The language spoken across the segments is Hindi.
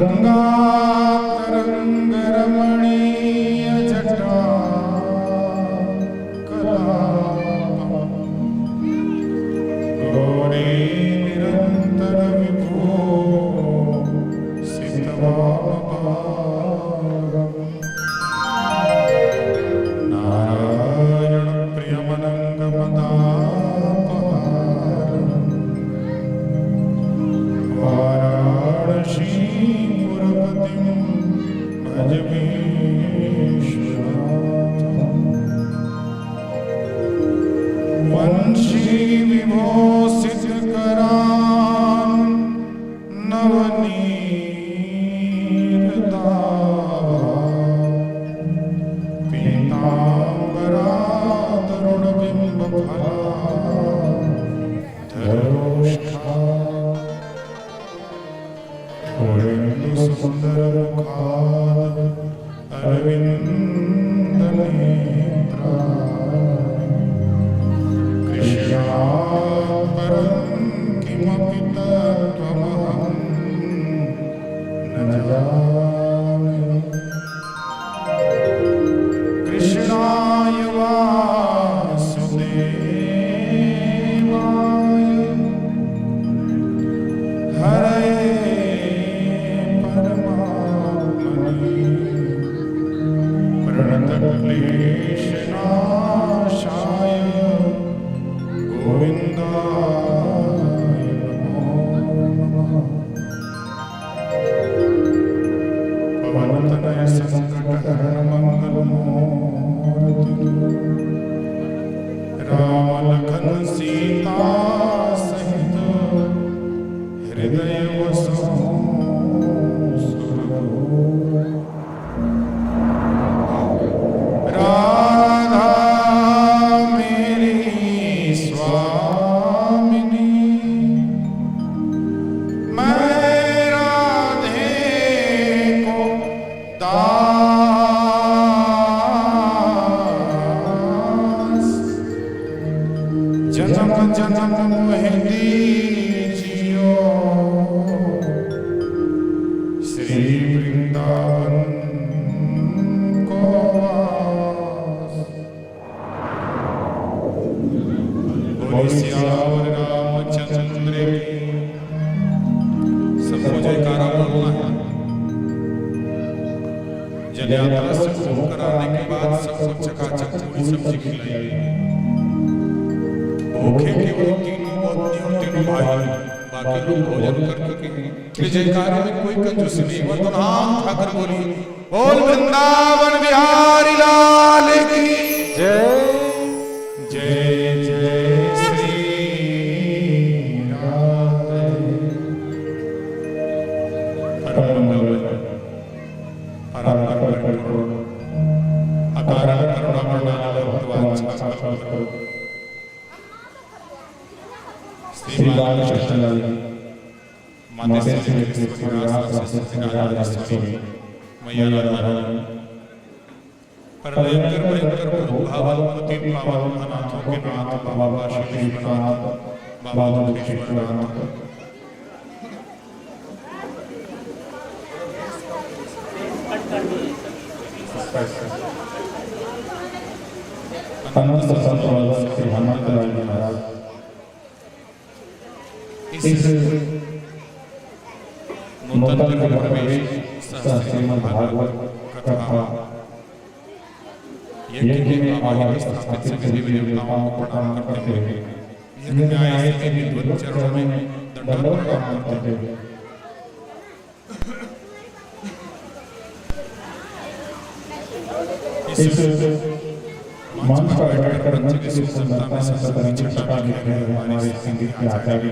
गंगा तरंग रमणीय जटा कलापम गौरी निरंतर विभो सितवामभागम नारायण प्रियमनंगमदापहारम वाराणसीपुरपतिं भज विश्वनाथं वंशी विभूषितकरान् नवनीरदाः पीताम्बरातरुणबिम्बफला धरोष्ठा सुंदरमुखाद अरविंदनेत्रा कृष्णात् परं किमपि तत्त्वमहं न जाने कृष्णाय वासुदेवाय हरये प्रणतक्लेशनाशाय गोविन्दाय नमो नमः पवनतनय संकटहरण मंगलमूर्ति राम लखन सीता सहित हृदय वसो जन्म जन्म मोहि दीजियो श्री वृंदावन को वास। बोलो सियावर रामचंद्र की। सबको जयकारा बोलना है। जल यात्रा से होकर आने के बाद सब चकाचक पूरी सब्जी खिलाई। भूखे केवल तीनों भाई, बाकी लोग भोजन कर चुके हैं। जयकारे में कोई कंजूस नहीं। वर्तमान ठाकर बोली बोल वृंदावन बिहारी लाल की जय। जय जय श्री राधे। परम मंगल परम करुण अकारण करुणा वर्णाल भगवान श्री बालकृष्ण माता श्री राधास्वामी मैया राधा भयंकर भयंकर भावती पावन अनाथों के नाथ बाबा श्री विश्वनाथ बाबा विश्वनाथ अनंत संत श्री हनुमत लाल महाराज इस नूतन प्रवेश श्रीमद् भागवत कथा यज्ञ में आवाहन स्थापित सभी देवताओं को प्रणाम करते हुए यज्ञ में आए थे विद्वत चरणों में दंडवत प्रणाम करते हुए इस मंच पर बैठकर मंच की सुंदरता में सतरंगी छटा लिख रहे हमारे संगीत के आचार्य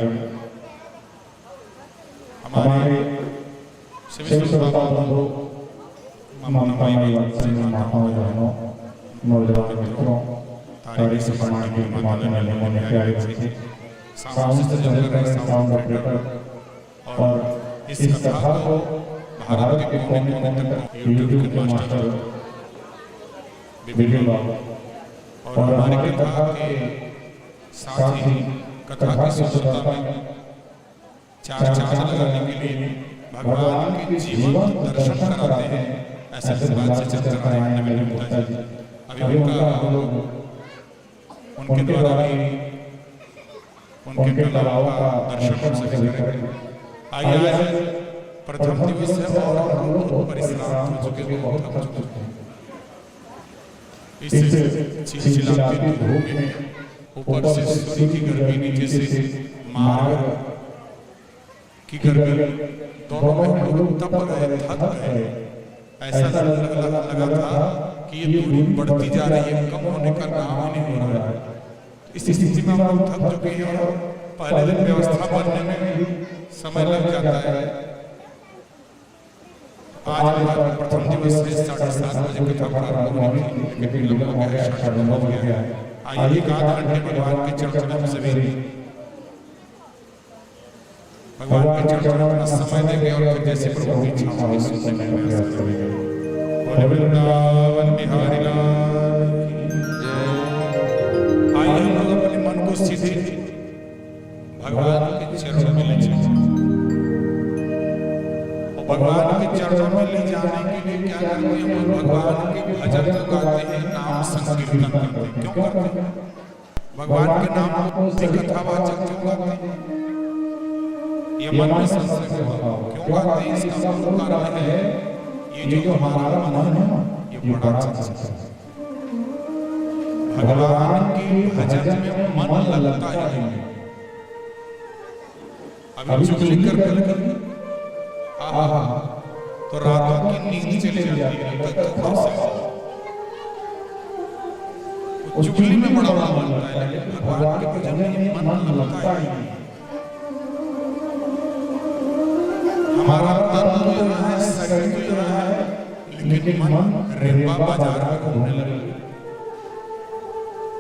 हमारे शिव श्रोता बंधु ममतामयी वात्सल्य माताओं बहनों नौजवान मित्रों तारीख से प्रमाण के माता में लेने प्यारे बच्चे साउंड साउंड ऑपरेटर और इस कथा को भारत के कोने कोने तक यूट्यूब के मास्टर वीडियो बाबा और हमारी कथा के साथ ही कथा की सुंदरता में चार चांद लगाने के लिए भगवान के जीवन दर्शन कराते हैं। ऐसे बात से चल रहा है नवीन गुप्ता जी। अभी उनके द्वारा भी उनके कलाओं का दर्शन कर सकेंगे। आइए आज प्रथम दिवस है और हम लोग परिश्राम हो चुके हैं, बहुत थक चुके हैं। इस चिलचिलाती धूप में ऊपर से सूर्य की गर्मी, नीचे से मार्ग की गर्मी, दोनों में हम लोग तप रहे, थक गए। ऐसा लगा था कि ये दूरी बढ़ती जा रही है, कम होने का नाम ही नहीं हो रहा है। इस स्थिति में हम लोग थक चुके हैं और पहले दिन व्यवस्था बनने में समय लग जाता है। आज हमारा प्रथम दिवस है, 7:30 बजे कथा प्रारंभ होनी थी, लेकिन लोग हो गया 9:30 बज गया। आइए एक आध घंटे भगवान के चर्चा में सभी भगवान के चर्चा में अपना समय देंगे और फिर जैसे प्रभु की इच्छा होगी सुनने में प्रयास करेंगे। बोले वृंदावन बिहारी लाल की जय। आइए हम लोग अपने मन को सीधे भगवान के चरणों में ले चलें। भगवान के चरणों में ले जाने के लिए क्या करते हैं? हम भगवान के भजन गाते हैं, नाम संकीर्तन करते हैं। क्यों करते हैं? भगवान के नाम को कथावाचक क्यों गाते हैं? ये मन में संशय होगा, क्यों गाते हैं? इसका मूल कारण है ये जो हमारा मन है ना, ये बड़ा संशय है। भगवान के भजन में मन लगता है। अभी चुगली कर तो रातों की नींद चली जाती है, चुगली में बड़ा मन लगता है, लेकिन भगवान के भजन में मन लगता है। हमारा तन तो यहाँ है, शरीर तो यहाँ है, लेकिन मन रेबा बाजार में घूमने लगे।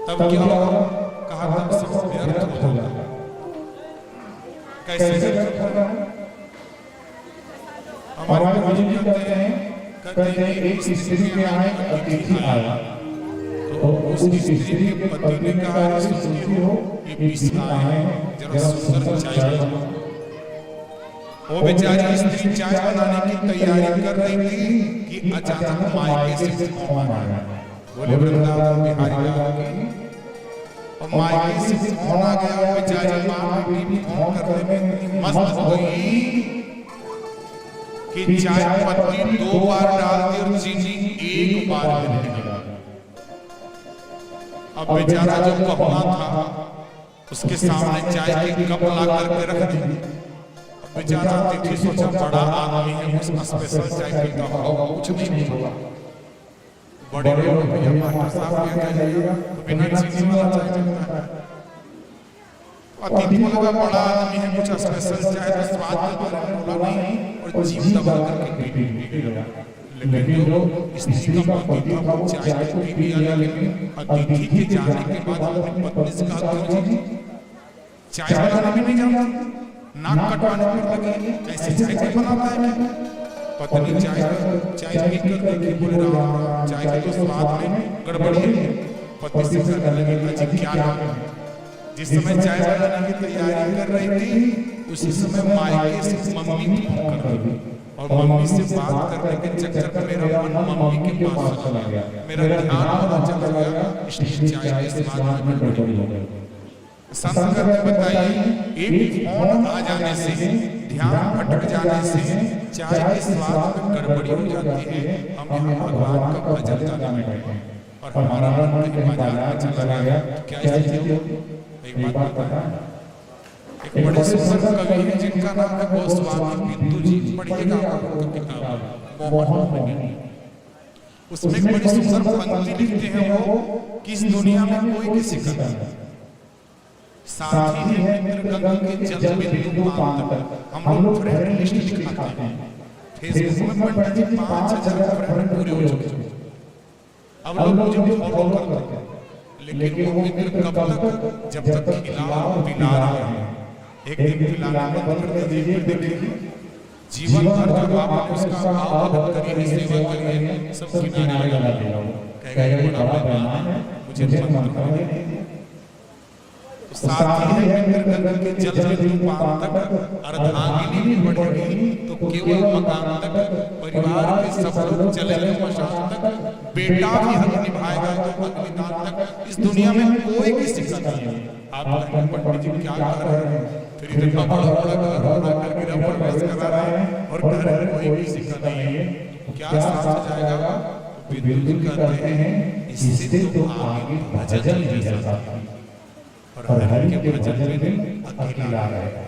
तब क्या होगा? कहा तब सब व्यर्थ हो जाएगा। कैसे व्यर्थ होगा? हमारे गुरु जी कहते हैं एक स्त्री के यहाँ एक अतिथि आया, तो उस स्त्री के पति ने कहा, सुनती हो ये पीसी आए हैं, जरा सुंदर चाय बनाओ। वो बेचारी स्त्री चाय बनाने की तैयारी कर रही थी कि अचानक मायके से फोन आया। बोले वृंदावन बिहारी लाल की। और मायके से फोन आ गया, बेचारी माँ बेटी फोन करने में मस्त हो गई कि चाय पत्ती 2 बार डाल दी और चीनी 1 बार में नहीं डाली। अब बेचारा जो पहुना था उसके सामने चाय की कप ला करके रख दी। बेचारा अतिथि सोचा बड़ा आदमी है, उसका स्पेशल चाय पीता होगा, कुछ नहीं होगा। बड़े लोग भैया मास्टर साहब क्या जाइएगा तो बिना चीनी वाला चाय चलता है। अतिथि बोला बड़ा आदमी है, कुछ स्पेशल चाय तो स्वाद के बारे में बोला नहीं और जीभ दबा करके पी गया। लेकिन जो स्त्री का पति था वो चाय तो पी लिया, लेकिन अतिथि के जाने के बाद अपनी पत्नी से कहा, क्यों जी चाय बनाना भी नहीं जानती, नाक कटवाने पर लगे, कैसे चाय कोई बनाता है? पत्नी चाय पी कर देखी, बोले राम चाय के तो स्वाद में गड़बड़ी है। पति से कहने लगे, जी क्या नाम है? जिस समय चाय बनाने की तैयारी कर रही थी उसी समय मायके से मम्मी फोन कर दी और मम्मी से बात करने के चक्कर में मेरा मन मम्मी के पास चला गया, मेरा ध्यान वहां चला गया, इसलिए चाय के स्वाद में गड़बड़ी हो गई। संस्कृत बताई एक फोन आ जाने से, ध्यान भटक जाने से चाय के स्वाद में गड़बड़ी हो जाती है। हम यहाँ भगवान का भजन गाने में बैठे हैं और हमारा मन कहीं बाजार में चला गया, क्या स्थिति होगी? एक बात पता है, एक बड़े सुंदर कवि हैं जिनका नाम है गोस्वामी बिंदु जी। पढ़िएगा आपको किताब मोहन मोहिनी, उसमें एक बड़ी सुंदर पंक्ति लिखते हैं वो कि इस दुनिया में कोई किसी का नहीं, साथी है मित्र गंगा के जल बिंदु पांत। हम लोग फ्रेंड लिस्ट दिखाते हैं फेसबुक में, पंडित जी 5000 फ्रेंड पूरे हो चुके हैं। अब लोग मुझे फॉलो करते हैं, लेकिन वो मित्र कब तक? जब तक खिला पिला रहे हैं। एक दिन पिलाना बंद कर दीजिए, देखिए जीवन भर जब आपने उसका भाव करिए, सेवा करिए, सब किनारे लगा देगा। कहेगा बड़ा बेईमान है, मुझे मत करो। साथी है मित्र गगन के जल बिंदु पान तक, अर्धांगिनी भी बढ़ेगी तो केवल मकान तक, परिवार के सब लोग चलेंगे मशान तक, बेटा भी हक निभाएगा तो अग्निदान तक। इस दुनिया में कोई किसी का नहीं है। आप कहेंगे पंडित जी क्या कर रहे हैं, फिर इतना बड़ा बड़ा घर बना कर गिरा प्रवेश करा रहे हैं और कह रहे हैं कोई किसी का नहीं है, क्या साथ जाएगा? बिल्कुल कहते हैं इससे तो आगे भजन ही है साथी, और हरि के भजन में अकेला रहेगा।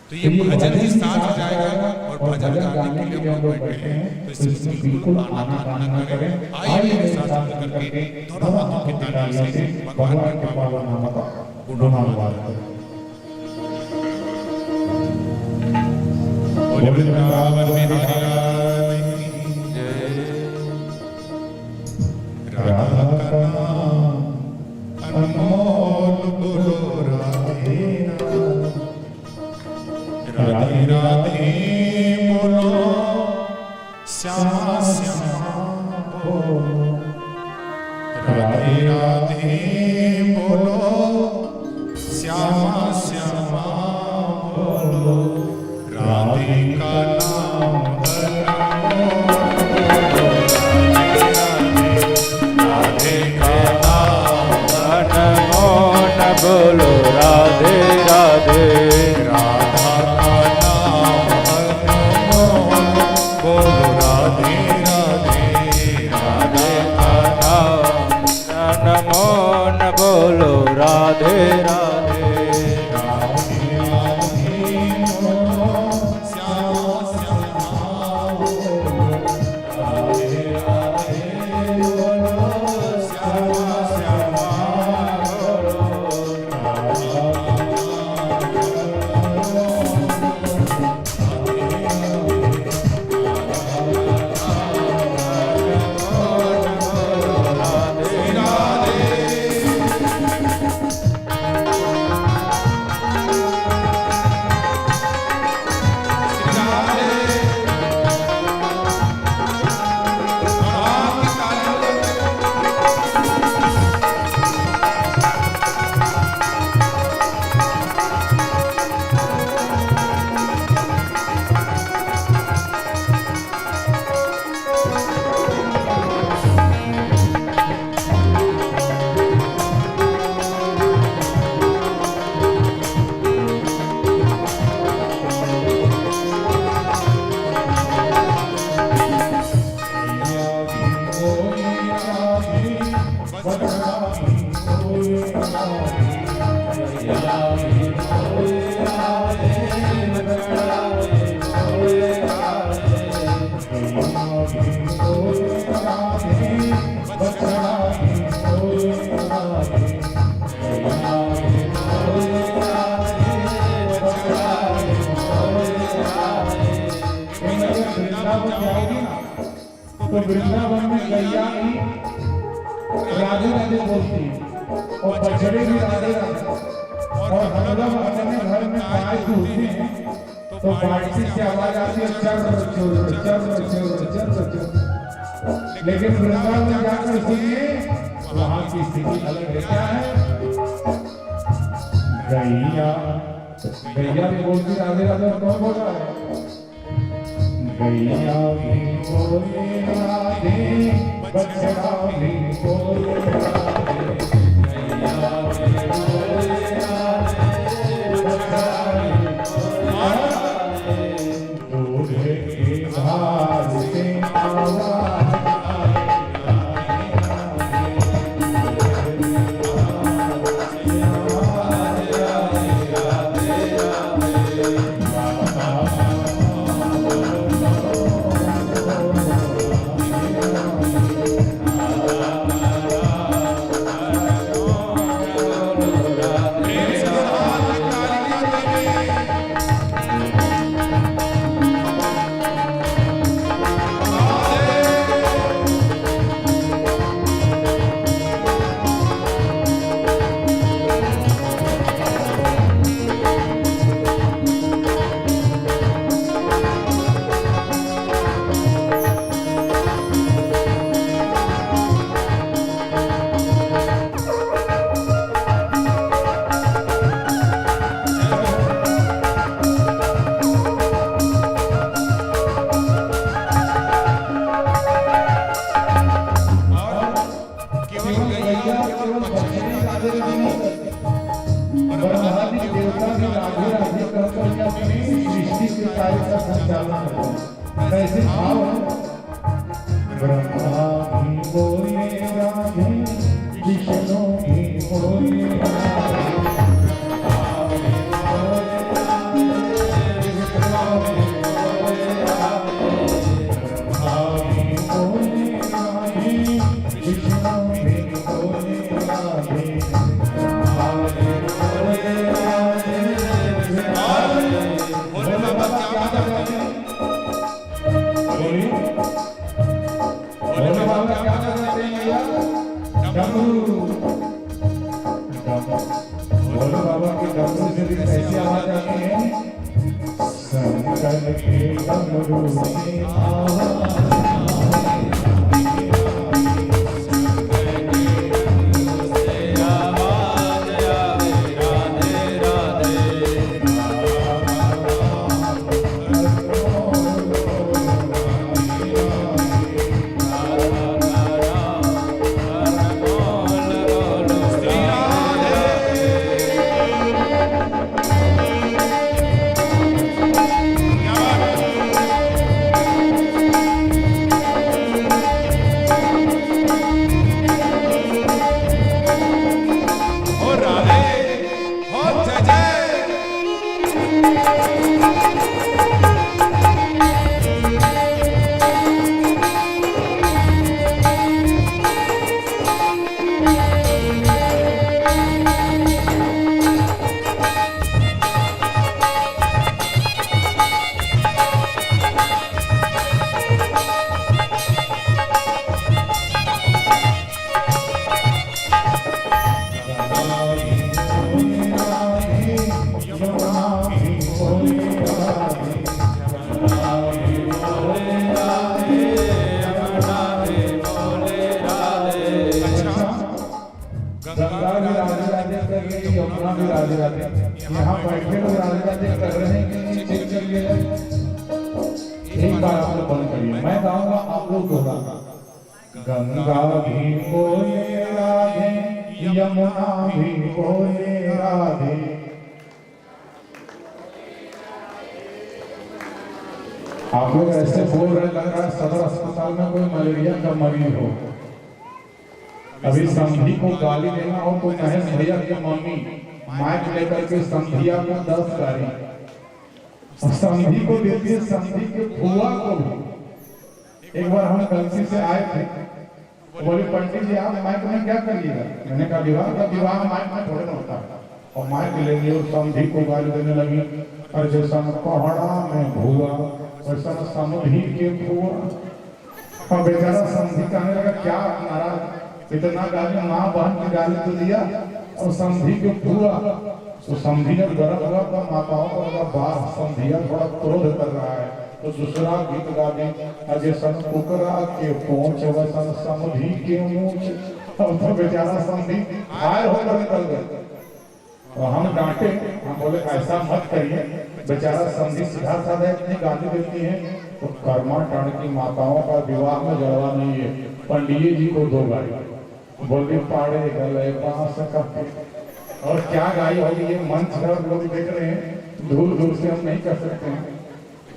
तो ये भजन ही साथ जाएगा और भजन गाने के लिए हम बैठे हैं, तो इसमें बिल्कुल आना ना करें। आइए मेरे साथ करके दोनों हाथों की तालियों से भगवान के पावन नाम का गुणगान करें। बोले वृंदावन बिहारी लाल की जय। राधा का नाम अनमोल बोलो राधे राधे राधे बोलो श्यामा श्यामा बोलो राधे राधे बोलो श्यामा श्यामा बोलो राधे का नाम राधे का नाम अनमोल बोलो राधे राधे। राधा का नाम अनमोल बोलो राधे राधे राधे का नाम अनमोल बोलो राधे राधे। तो वृंदावन में गैया भी राधे राधे बोलती और बछड़े भी राधे राधे, और हम लोग अपने घर में गाय दूधते हैं तो बाल्टी से आवाज आती है चल चल चल चल चल चल। लेकिन वृंदावन में जाकर सुनिए वहाँ की स्थिति अलग है। क्या है? गैया गैया भी बोलती राधे राधे, और कौन बोल रहा है? गैया भी बोले राधे बछड़ा भी बोले राधे, गैया भी बोले राधे बछड़ा भी बोले राधे। दूल्हे के हाथ से आवाज ये कार्य का संचालन है। कैसे भाव है? ब्रह्मा भी बोले राधे, विष्णु भी बोले राधे, भोले बाबा के डमरू से भी ऐसी आवाज आती है, शंकर के डमरू से आवाज राधे राधे। यहाँ बैठे लोग राधे राधे कर रहे हैं कि नहीं चेक करिए। एक बार आप लोग बंद करिए, मैं गाऊंगा आप लोग दोहराना। गंगा भी बोले राधे, यमुना भी बोले राधे। आप लोग ऐसे बोल रहे लग रहा है सदर अस्पताल में कोई मलेरिया का मरीज हो। अभी संधि को गाली देना हो तो महेश भैया की मम्मी माइक लेकर के संधिया को 10 गाली और संधि को देती है, संधि के फुआ को भी। एक बार हम गलती से आए थे, बोले पंडित जी आप माइक में क्या करिएगा? मैंने कहा विवाह माइक में थोड़े ना होता। और माइक ले लिए और संधि को गाली देने लगी, और जैसा पहाड़ा में भुआ वैसा समुद्री के फुआ। और बेचारा संधि कहने लगा क्या नाराज, इतना गाली माँ बहन की गाली तो दिया और संधि के फुआ। तो संधि जब गर्म हुआ तो माताओं को लगा बाह संधिया थोड़ा क्रोध कर रहा है, तो दूसरा गीत गा दी, अजय सन कुकरा के पोंछ वसन समुद्री के मूंछ। अब तो बेचारा संधि घायल होकर निकल गए। और हम डांटे, हम बोले ऐसा मत करिए, बेचारा संधि सीधा साधा इतनी गाली देती है तो कर्मा टाण की माताओं का विवाह में जड़वा नहीं है। पंडित जी को 2 गाली बोली पाड़े गले बांस का। और क्या गाई होगी ये मंच है और लोग देख रहे हैं, दूर दूर से हम नहीं कर सकते हैं,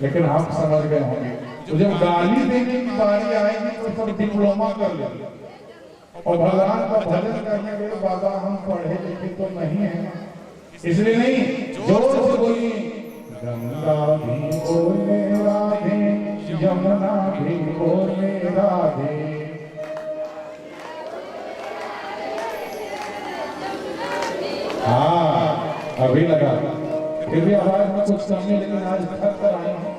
लेकिन हम समझ गए होंगे। तो जब गाली देने की बारी आएगी तो सब डिप्लोमा कर लेंगे और भगवान का भजन करने के लिए बाबा हम पढ़े लिखे तो नहीं है, इसलिए नहीं। जोर से बोलिए, गंगा भी बोले राधे, यमुना भी बोले राधे। हाँ अभी लगा, फिर भी आवाज में कुछ कमी, लेकिन आज थक कर आए हैं,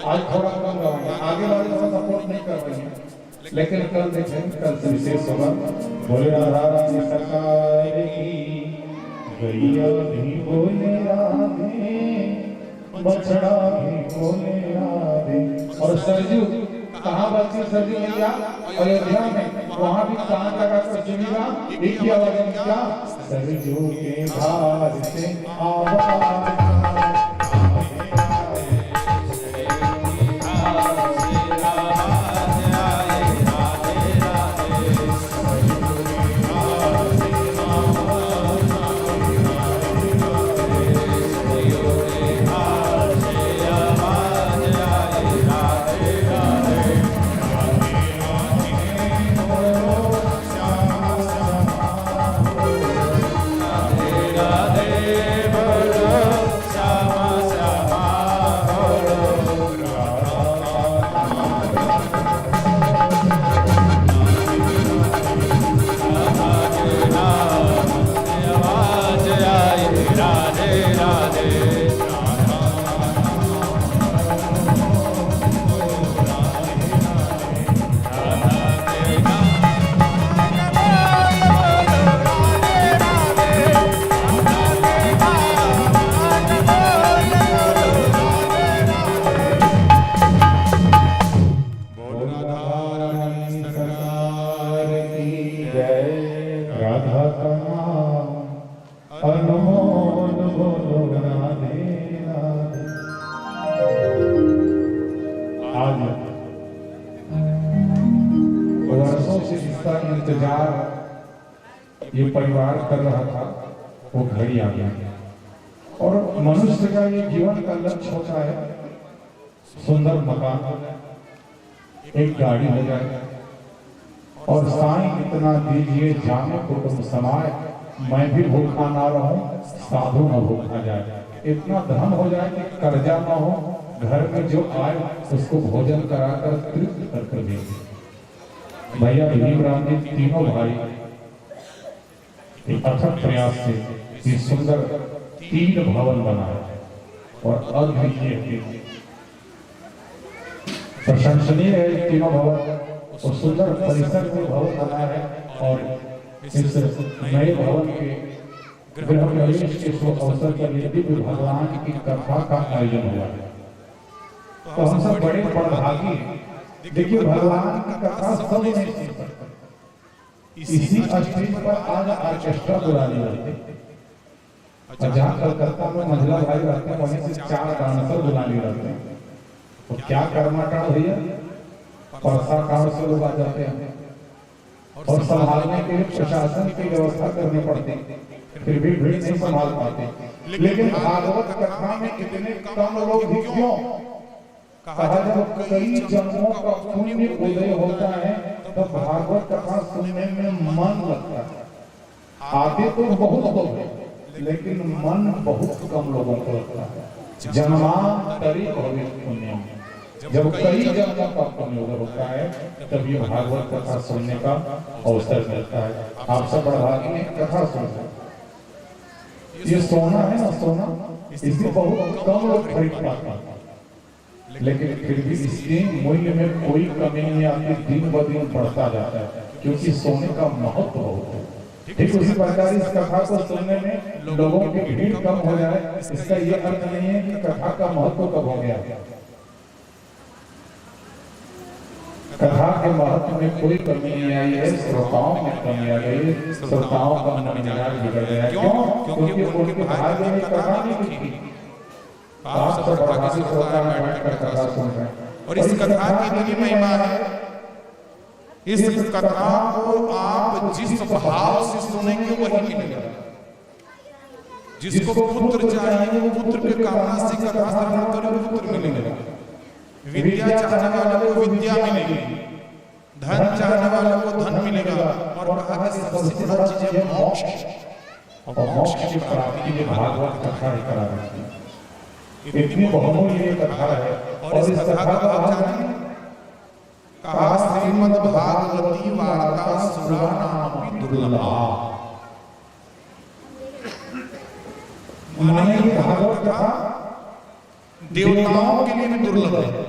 आज थोड़ा कम गाएंगे। आगे वाले थोड़ा सपोर्ट नहीं कर रहे हैं, लेकिन कल देखें, कल से विशेष होगा। बोले राधा रानी सरकार की, गैया भी बोले राधे, बछड़ा भी बोले राधे। और सरजू कहाँ बची? सरजू मैया अयोध्या में, वहाँ भी कान लगा कर सुनिएगा, एक ही आवाज में क्या? सरजू के भार से आवाज आवाज आज वर्षों से जिसका इंतजार ये परिवार कर रहा था वो घड़ी आ गया। और मनुष्य का ये जीवन का लक्ष्य होता है सुंदर मकान हो जाए, एक गाड़ी हो जाए, और साईं इतना दीजिए जाने कुटुंब समाए, मैं भी भूखा ना रहूं साधु न भूखा जाए। इतना धन हो जाए कि कर्जा ना हो, घर में जो आए उसको भोजन कराकर तृप्त करके दे। भैया भीमराव जी तीनों भाई एक अथक प्रयास से ये सुंदर 3 भवन बनाए और अद्वितीय प्रशंसनीय है। तीनों भवन और सुंदर परिसर में भवन बना है। और इस नए भवन के गृह प्रवेश के शुभ अवसर पर दिव्य भगवान की कथा का आयोजन हुआ है। तो हम सब बड़े बड़भागी हैं। देखिए भगवान की कथा सब नहीं सुन सकते। इसी स्टेज पर आज ऑर्केस्ट्रा बुलाने वाले और जहाँ कलकत्ता में महिला भाई रहते हैं वहीं से 4 डांसर बुलाने रहते हैं। तो क्या कर्माटा भैया, परसा कांड से लोग आ जाते हैं और संभालने के लिए प्रशासन की व्यवस्था करनी पड़ती है, फिर भी भीड़ नहीं संभाल पाते। लेकिन भागवत कथा में इतने कम लोग भी क्यों? कहा जब कई जन्मों का पुण्य उदय होता है तो भागवत कथा सुनने में मन लगता है। आते तो बहुत लोग हैं लेकिन मन बहुत कम लोगों को लगता है। जन्मांतरी भविष्य पुण्य में जब कई जन्मों का पुण्य उदय होता है तब ये भागवत कथा सुनने का अवसर मिलता है। आप सब बड़भागी में कथा सुनते हैं। ये सोना है ना, सोना इसे बहुत कम लोग खरीद पाते हैं, लेकिन फिर भी इसके मूल्य में कोई कमी नहीं आती, दिन ब दिन बढ़ता जाता है क्योंकि सोने का महत्व बहुत है। ठीक उसी प्रकार इस कथा को सुनने में लोगों की भीड़ कम हो जाए इसका ये अर्थ नहीं है कि कथा का महत्व कम हो गया। कथा के महत्व में कोई कमी नहीं आई है, श्रोताओं में कमी आ गई है। श्रोताओं का मन मिजाज बिगड़ गया। क्यों? क्योंकि उनके भाग्य में कथा नहीं थी। आप सब भागी श्रोता में बैठकर कथा सुन रहे हैं और इस कथा की इतनी महिमा है। इस कथा को आप जिस भाव से सुनेंगे वही मिलेगा। जिसको पुत्र चाहिए वो पुत्र की कामना से कथा श्रवण करे पुत्र मिलेगा। विद्या चाहने वाले को विद्या मिलेगी, धन चाहने वाले को धन मिलेगा। और कहा कि सबसे बड़ा चीज है मोक्ष। और मोक्ष की प्राप्ति में भागवत कथा ही करा रही है। इतनी बहुमूल्य कथा है। और इस कथा का आप जानें, कहा श्रीमद् भागवती वार्ता सुरानामपि दुर्लभा। माने ये भागवत कथा देवताओं के लिए भी दुर्लभ है।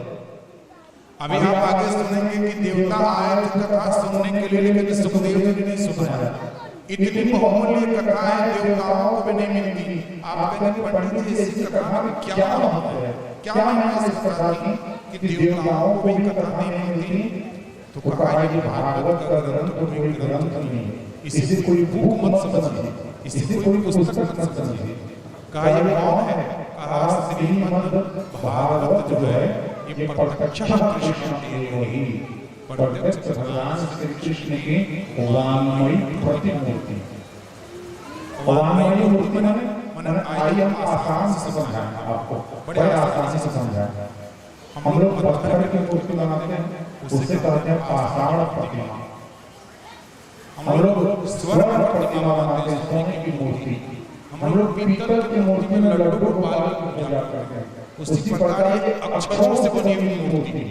अभी आप आगे सुनेंगे कि देवता आए थे कथा सुनने के लिए, लेकिन सुखदेव जी ने सुनाया। इतनी बहुमूल्य कथा है, देवताओं को भी नहीं मिलती। आप कहेंगे पंडित जी ऐसी कथा में क्या महत्व है, क्या महिमा इस कथा की कि देवताओं को भी कथा नहीं मिलती? तो कहा कि भागवत का ग्रंथ कोई ग्रंथ नहीं है, इसे कोई बुक मत समझिए, इसे कोई पुस्तक मत समझिए। कहा ये कौन है? कहा श्रीमद् भागवत जो है ये प्रत्यक्ष कृष्ण की वही प्रत्यक्ष भगवान श्री कृष्ण की वाङ्मयी प्रतिमूर्ति। वाङ्मयी मूर्ति माने आइए हम आसान से समझाएं आपको, बड़े आसानी से समझाएं। हम लोग पत्थर की मूर्ति बनाते हैं, उससे कहते हैं पाषाण प्रतिमा। हम लोग स्वर्ण प्रतिमा बनाते हैं, सोने की मूर्ति। हम लोग पीतल की मूर्ति में लड्डू गोपाल की पूजा करते हैं। उसी प्रकार ये अक्षरों से बनी हुई मूर्ति है,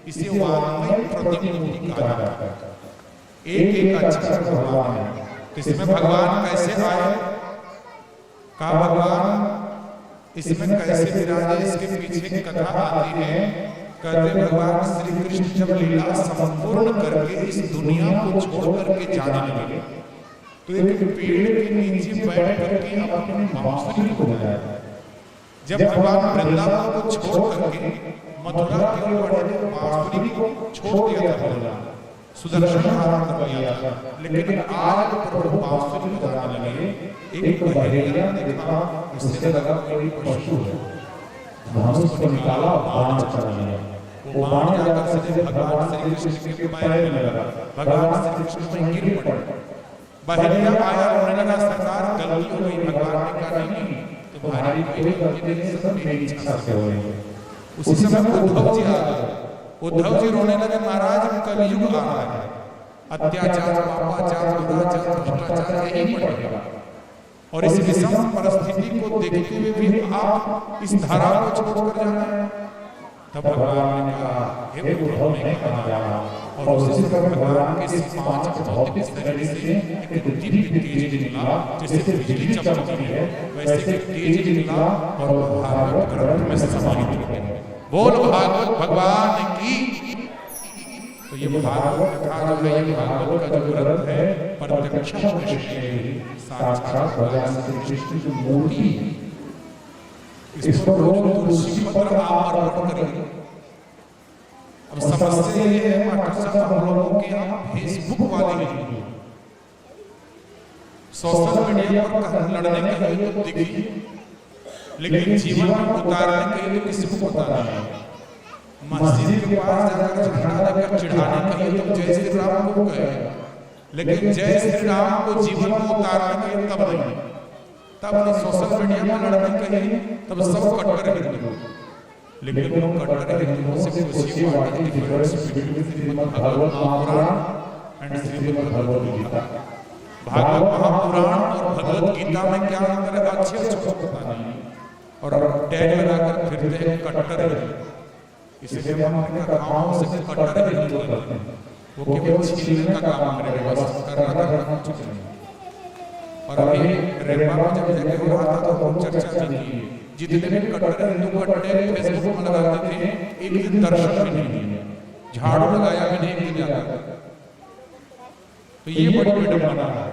इसे वाङ्मयी प्रतिमूर्ति कहा जाता है। एक एक अक्षर भगवान है। इसमें भगवान कैसे आए? कहा भगवान इसमें कैसे विराजे, इसके पीछे की कथा आती है। कहते भगवान श्री कृष्ण जब लीला संपूर्ण करके इस दुनिया को छोड़ करके जाने लगे तो एक पेड़ के नीचे बैठ करके अपनी बांसुरी को बजाया। जब भगवान वृंदावन को छोड़ करके मथुरा के बड़े बांसुरी को छोड़ दिया था भगवान, सुदर्शन धारण कर लिया था। लेकिन आज प्रभु बांसुरी बजाने लगे। एक बहेलिया ने देखा, उससे लगा कोई पशु है, धनुष को निकाला, बाण चला लिया। वो बाण जाकर सीधे भगवान श्री कृष्ण के पैर में लगा। भगवान श्री कृष्ण में गिर पड़े। बहरिया आया, रोने लगा, सरकार गलती हो गई। भगवान ने कहा नहीं, तुम्हारी कोई गलती नहीं, सब मेरी इच्छा से हो रही है। उसी समय उद्धव जी आ गए। उद्धव जी रोने लगे, महाराज कलयुग आ रहा है, अत्याचार, पापाचार, दुराचार, भ्रष्टाचार यही पड़ेगा, और इस विषम परिस्थिति को देखते हुए भी आप इस धरा को छोड़कर जा रहे हैं। तब भगवान ने कहा, हे उद्धव, मैं कहाँ जा रहा हूँ। और उसी समय भगवान के इस पांच भौतिक शरीर से एक दिव्य तेज निकला, जैसे बिजली चमकती है वैसे एक तेज निकला और भागवत ग्रंथ में समाहित हो गया। बोल भागवत भगवान की। तो ये भागवत कथा जो है, ये भागवत का जो ग्रंथ है, प्रत्यक्ष साक्षात भगवान श्री कृष्ण की मूर्ति। इस पर रोज तुलसी पत्र आप अर्पण करिए। अब समस्या ये है मास्टर साहब, हम लोगों के यहाँ फेसबुक वाले सोशल मीडिया पर लड़ने के लिए तो दिखी, लेकिन जीवन में उतारने के लिए किसी को पता नहीं। मस्जिद के पास जाकर झंडा लेकर चिढ़ाने के लिए तो जय श्री राम को कहे, लेकिन जय श्री राम को जीवन में उतारने के लिए तब नहीं। तब नहीं सोशल मीडिया पर लड़ने के लिए, तब सब कट्टर हिंदू, लेकिन लोग कट्टर हिंदुओं से खुशी वाली difference between Shrimad Bhagwat Mahapuran and Shrimad Bhagavad Gita. Bhagwat Mahapuran और भगवद गीता में क्या अंतर है, अच्छे पता नहीं, और टैग लगाकर फिरते हैं कट्टर। इसलिए हम अपने कथाओं से कट्टर हिंदू करते हैं, वो केवल छीनने का काम करेंगे, बस करना कुछ नहीं। और अभी रेलवा में जब जगह हो रहा था तो हम चर्चा भी की, जितने भी कट्टर हिंदू कट्टे फेसबुक में लगाते थे, एक दिन दर्शन भी नहीं दिया, झाड़ू लगाया भी नहीं दिया। तो ये बड़ी विडंबना है।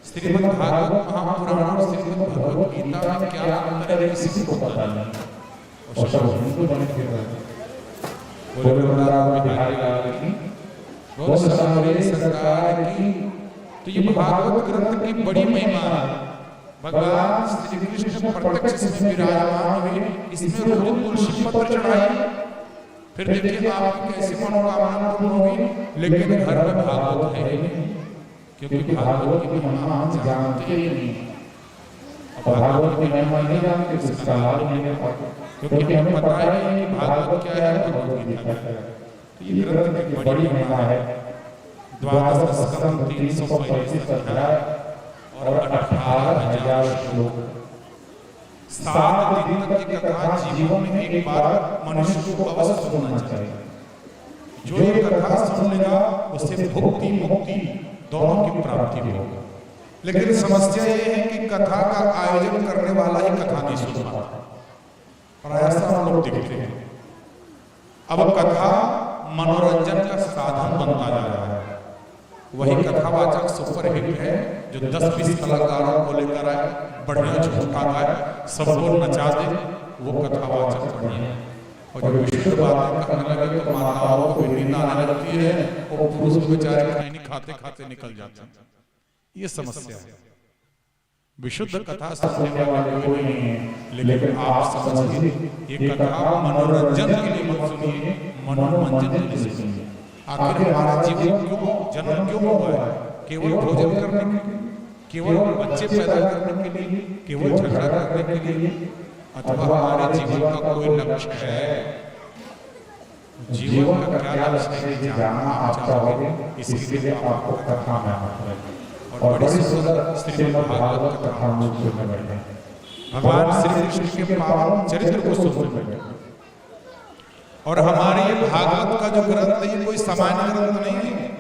श्रीमद् भागवत महापुराण और श्रीमद् भगवद गीता में क्या अंतर है, किसी को पता नहीं, और सब हिंदू बन के रहते। बोले वृंदावन बिहारी लाल की, बोल सदानंद सरकार की। तो ये भागवत ग्रंथ की बड़ी महिमा है। भगवान श्री कृष्ण प्रत्यक्ष इसमें विराजमान हुए, इसमें रोज तुलसी पत्र चढ़ाई, फिर देखिए आपकी कैसी मनोकामना पूर्ण होगी। लेकिन घर में भागवत है नहीं, क्योंकि भागवत की महिमा हम जानते ही नहीं। अब भागवत की महिमा नहीं जानते तो इसका लाभ नहीं ले पाते, क्योंकि हमें पता है कि भागवत क्या है, भगवद गीता क्या है। तो ये ग्रंथ की बड़ी महिमा है। 12 स्कंद, 335 अध्याय और 18,000 श्लोक। 7 दिन तक की कथा जीवन में एक बार मनुष्य को अवश्य सुनना चाहिए। जो ये कथा सुन लेगा उससे भुक्ति मुक्ति दोनों की प्राप्ति होगी। लेकिन समस्या ये है कि कथा का आयोजन करने वाला ही कथा नहीं सुन पाता, और ऐसा हम लोग देखते हैं। अब कथा मनोरंजन का साधन बनता जा रहा है। वही कथावाचक सुपरहिट है जो 10-20 कलाकारों को लेकर आए, बढ़िया झूठा गाए, सबको नचा दे, वो कथावाचक बढ़िया। और जो विशुद्ध बातें कहने लगे तो माताओं को भी नींद आने लगती है, और पुरुष बेचारे खैनी खाते खाते निकल जाते हैं। ये समस्या है। विशुद्ध कथा सुनने वाले कोई नहीं है, लेकिन आप समझिए ये कथा मनोरंजन के लिए मत सुनिए, मनोरंजन के लिए सुनिए। आखिर हमारा जीवन क्यों जन्म क्यों हुआ है? केवल भोजन करने के लिए, केवल बच्चे पैदा करने के लिए, केवल झगड़ा करने के लिए, अथवा हमारे जीवन का कोई लक्ष्य है? जीवन का क्या लक्ष्य है जानना आप चाहोगे, इसके लिए आपको कथा में आना पड़ेगा। और बड़ी सुंदर श्रीमद् भागवत कथा हम लोग सुनने बैठे हैं। भगवान श्री कृष्ण के पावन चरित्र को सुनने बैठे। और हमारे ये भागवत का जो ग्रंथ है, ये कोई सामान्य ग्रंथ नहीं है।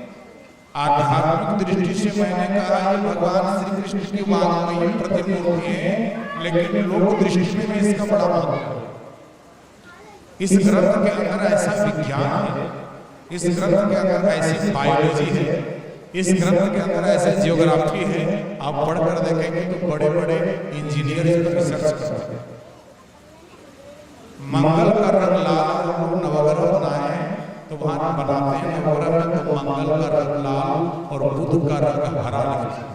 आध्यात्मिक दृष्टि से मैंने कहा ये भगवान श्री कृष्ण की वांग्मयी प्रतिमूर्ति है, लेकिन लोक दृष्टि में भी इसका बड़ा महत्व है। इस ग्रंथ के अंदर ऐसा विज्ञान है, इस ग्रंथ के अंदर ऐसी बायोलॉजी है, इस ग्रंथ के अंदर ऐसे जियोग्राफी है। आप पढ़कर देखेंगे तो बड़े बड़े इंजीनियर इस पर रिसर्च करते हैं। मंगल का रंग लाल हम लोग नवग्रह बनाए हैं, तो वहां बनाते हैं नवग्रह में तो मंगल का रंग लाल और बुध का रंग हरा लिखते हैं।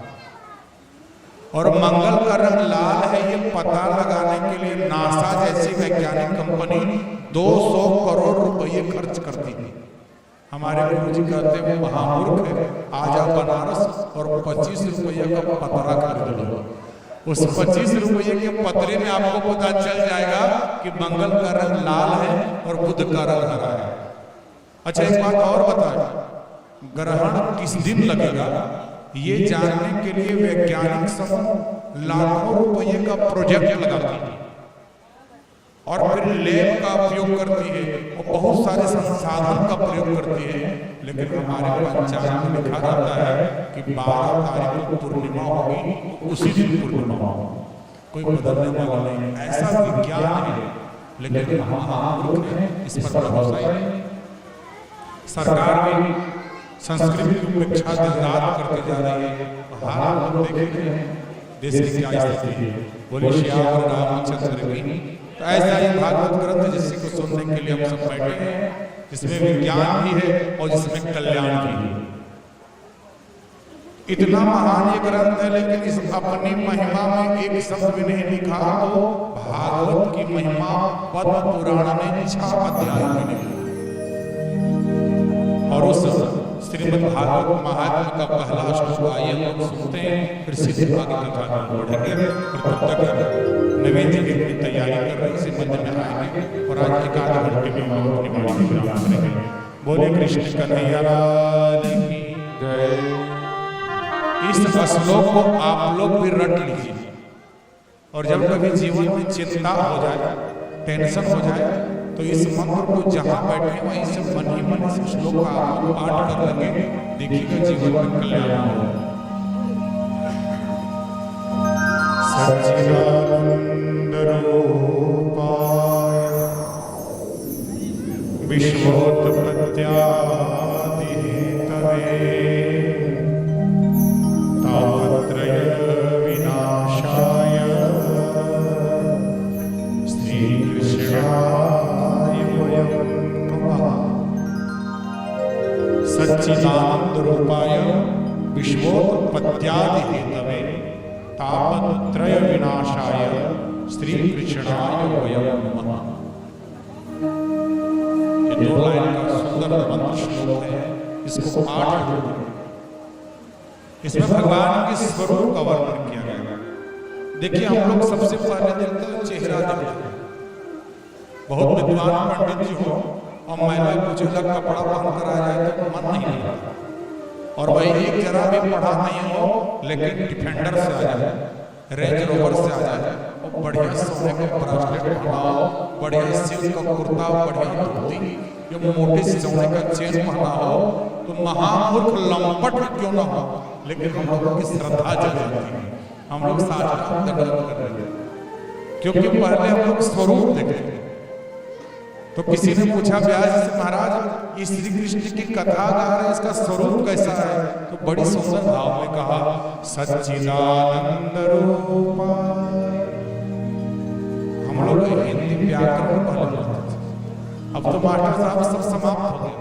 और मंगल का रंग लाल है, ये पता लगाने के लिए नासा जैसी वैज्ञानिक कंपनी 200 करोड़ रुपए खर्च करती है। हमारे गुरु जी कहते हैं महामूर्ख है, आजा बनारस और 25 रुपये का पतरा खरीद लो। उस 25 रुपये के पतरे में आपको पता चल जाएगा कि मंगल का रंग लाल है और बुध का रंग हरा है। अच्छा एक बात और बताएं, ग्रहण किस दिन लगेगा ये जानने के लिए वैज्ञानिक समूह लाखों रुपये का प्रोजेक्ट लगाती है और फिर लैब का उपयोग करती है और बहुत सारे संसाधन का प्रयोग करती है। लेकिन हमारे पंचांग में लिखा रहता है कि 12 तारीख को पूर्णिमा होगी, उसी दिन पूर्णिमा होगी, कोई बदलने वाला नहीं। ऐसा विज्ञान है, लेकिन हम महामूर्ख हैं, इस पर भरोसा ही नहीं। सरकार भी संस्कृत की उपेक्षा दिन रात करते जा रही है। हाल हम देखते हैं देश की क्या स्थिति है। बोले श्याम रामचंद्र की। तो ऐसा ही भागवत ग्रंथ जिसको सुनने के लिए हम सब बैठे हैं, जिसमें विज्ञान भी है और जिसमें कल्याण भी है। इतना महान ये ग्रंथ है, लेकिन इस अपनी महिमा में एक शब्द भी नहीं लिखा। तो भागवत की महिमा पद्म पुराण में 6 अध्याय में लिखी और उस श्रीमद् भागवत महात्म्य का पहला श्लोक आइए हम लोग सुनते हैं, फिर सीधे आगे कथा बढ़ेंगे। और तब तक नवीन जी अपनी तैयारी कर रहे इसी मध्य में आएंगे और आज एक आध घंटे में हम अपनी वाणी विराम करेंगे। बोले कृष्ण कन्हैया लाल की जय। इस श्लोक को आप लोग भी रट लीजिए और जब कभी जीवन में चिंता हो जाए, टेंशन हो जाए, तो इस मंत्र को जहां बैठे वहीं से मन ही मन इस श्लोक का आप पाठ कर लगे, देखिएगा जीवन में कल्याण होगा। सच्चिदानंद रूपाय विश्वोत्पत्त्यादिहेतवे तापत्रय विनाशाय सच्चिदानंद रूपाय विश्वोत्पत्त्यादि हेतवे तापत्रय विनाशाय श्री कृष्णाय वयं नमः। ये 2 लाइन का सुंदर मंत्र श्लोक है, इसको पाठ करो। इसमें भगवान के स्वरूप का वर्णन किया गया। देखिए हम लोग सबसे पहले देखते हैं चेहरा देखते हैं। बहुत विद्वान पंडित जी हो और महिला कुचेला कपड़ा पहनकर आ जाए तो मन नहीं लगता, और वही एक जरा भी पढ़ा नहीं हो लेकिन डिफेंडर से आ जाए, रेंज रोवर से आ जाए और बढ़िया सोने का ब्रासलेट पहना हो, बढ़िया सिल्क का कुर्ता, बढ़िया धोती, या मोटे से सोने का चेन पहना हो, तो महामूर्ख लंपट क्यों ना हो, लेकिन हम लोगों की श्रद्धा जग जाती है। हम लोग साक्षात दंडवत कर रहे हैं क्योंकि पहले हम लोग स्वरूप देखे। तो किसी ने पूछा व्यास से, महाराज इस श्री कृष्ण की कथा गा रहे, इसका स्वरूप कैसा है? तो बड़ी सुंदर भाव में कहा सच्चिदानंद रूपाय। हम लोग हिंदी व्याकरण पढ़ लेते थे, अब तो मास्टर साहब सब समाप्त हो गए।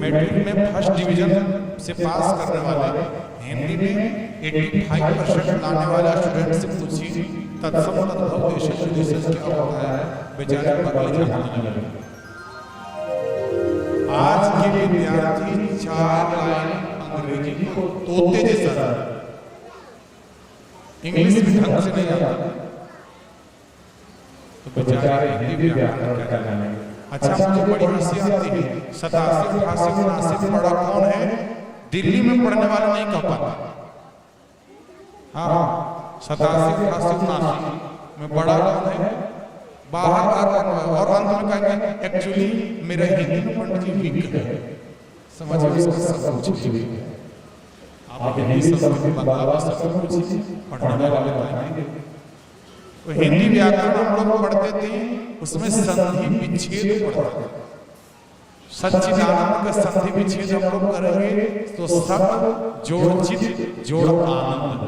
मैट्रिक में फर्स्ट डिवीजन से पास करने वाले, हिंदी में 85% लाने वाला स्टूडेंट से पूछी तत्सम तद्भव देश क्या होता है, बेचारे पगले जानने लगे। आज के विद्यार्थी 4 लाइन अंग्रेजी को तोते जैसा, इंग्लिश भी ढंग से नहीं आता, तो बेचारे हिंदी व्याकरण क्या जाने। अच्छा मुझे बड़ी हंसी आती है, 87, 88, 89 पढ़ा कौन है? दिल्ली में पढ़ने वाला नहीं कह पाता। हाँ 87, 88, 89 में बड़ा कौन है? बाहर और अंत में कहेंगे एक्चुअली मेरा हिंदी में पंडित जी वीक है, समझिए उसका सब कुछ वीक है। आप हिंदी संस्कृत बांग्ला सब कुछ पढ़ने वाले बताएंगे। तो हिंदी व्याकरण हम लोग पढ़ते थे, उसमें संधि विच्छेद पढ़ते थे। सच्चिदानंद का संधि विच्छेद हम लोग करेंगे तो सब जोड़ चित जोड़ आनंद,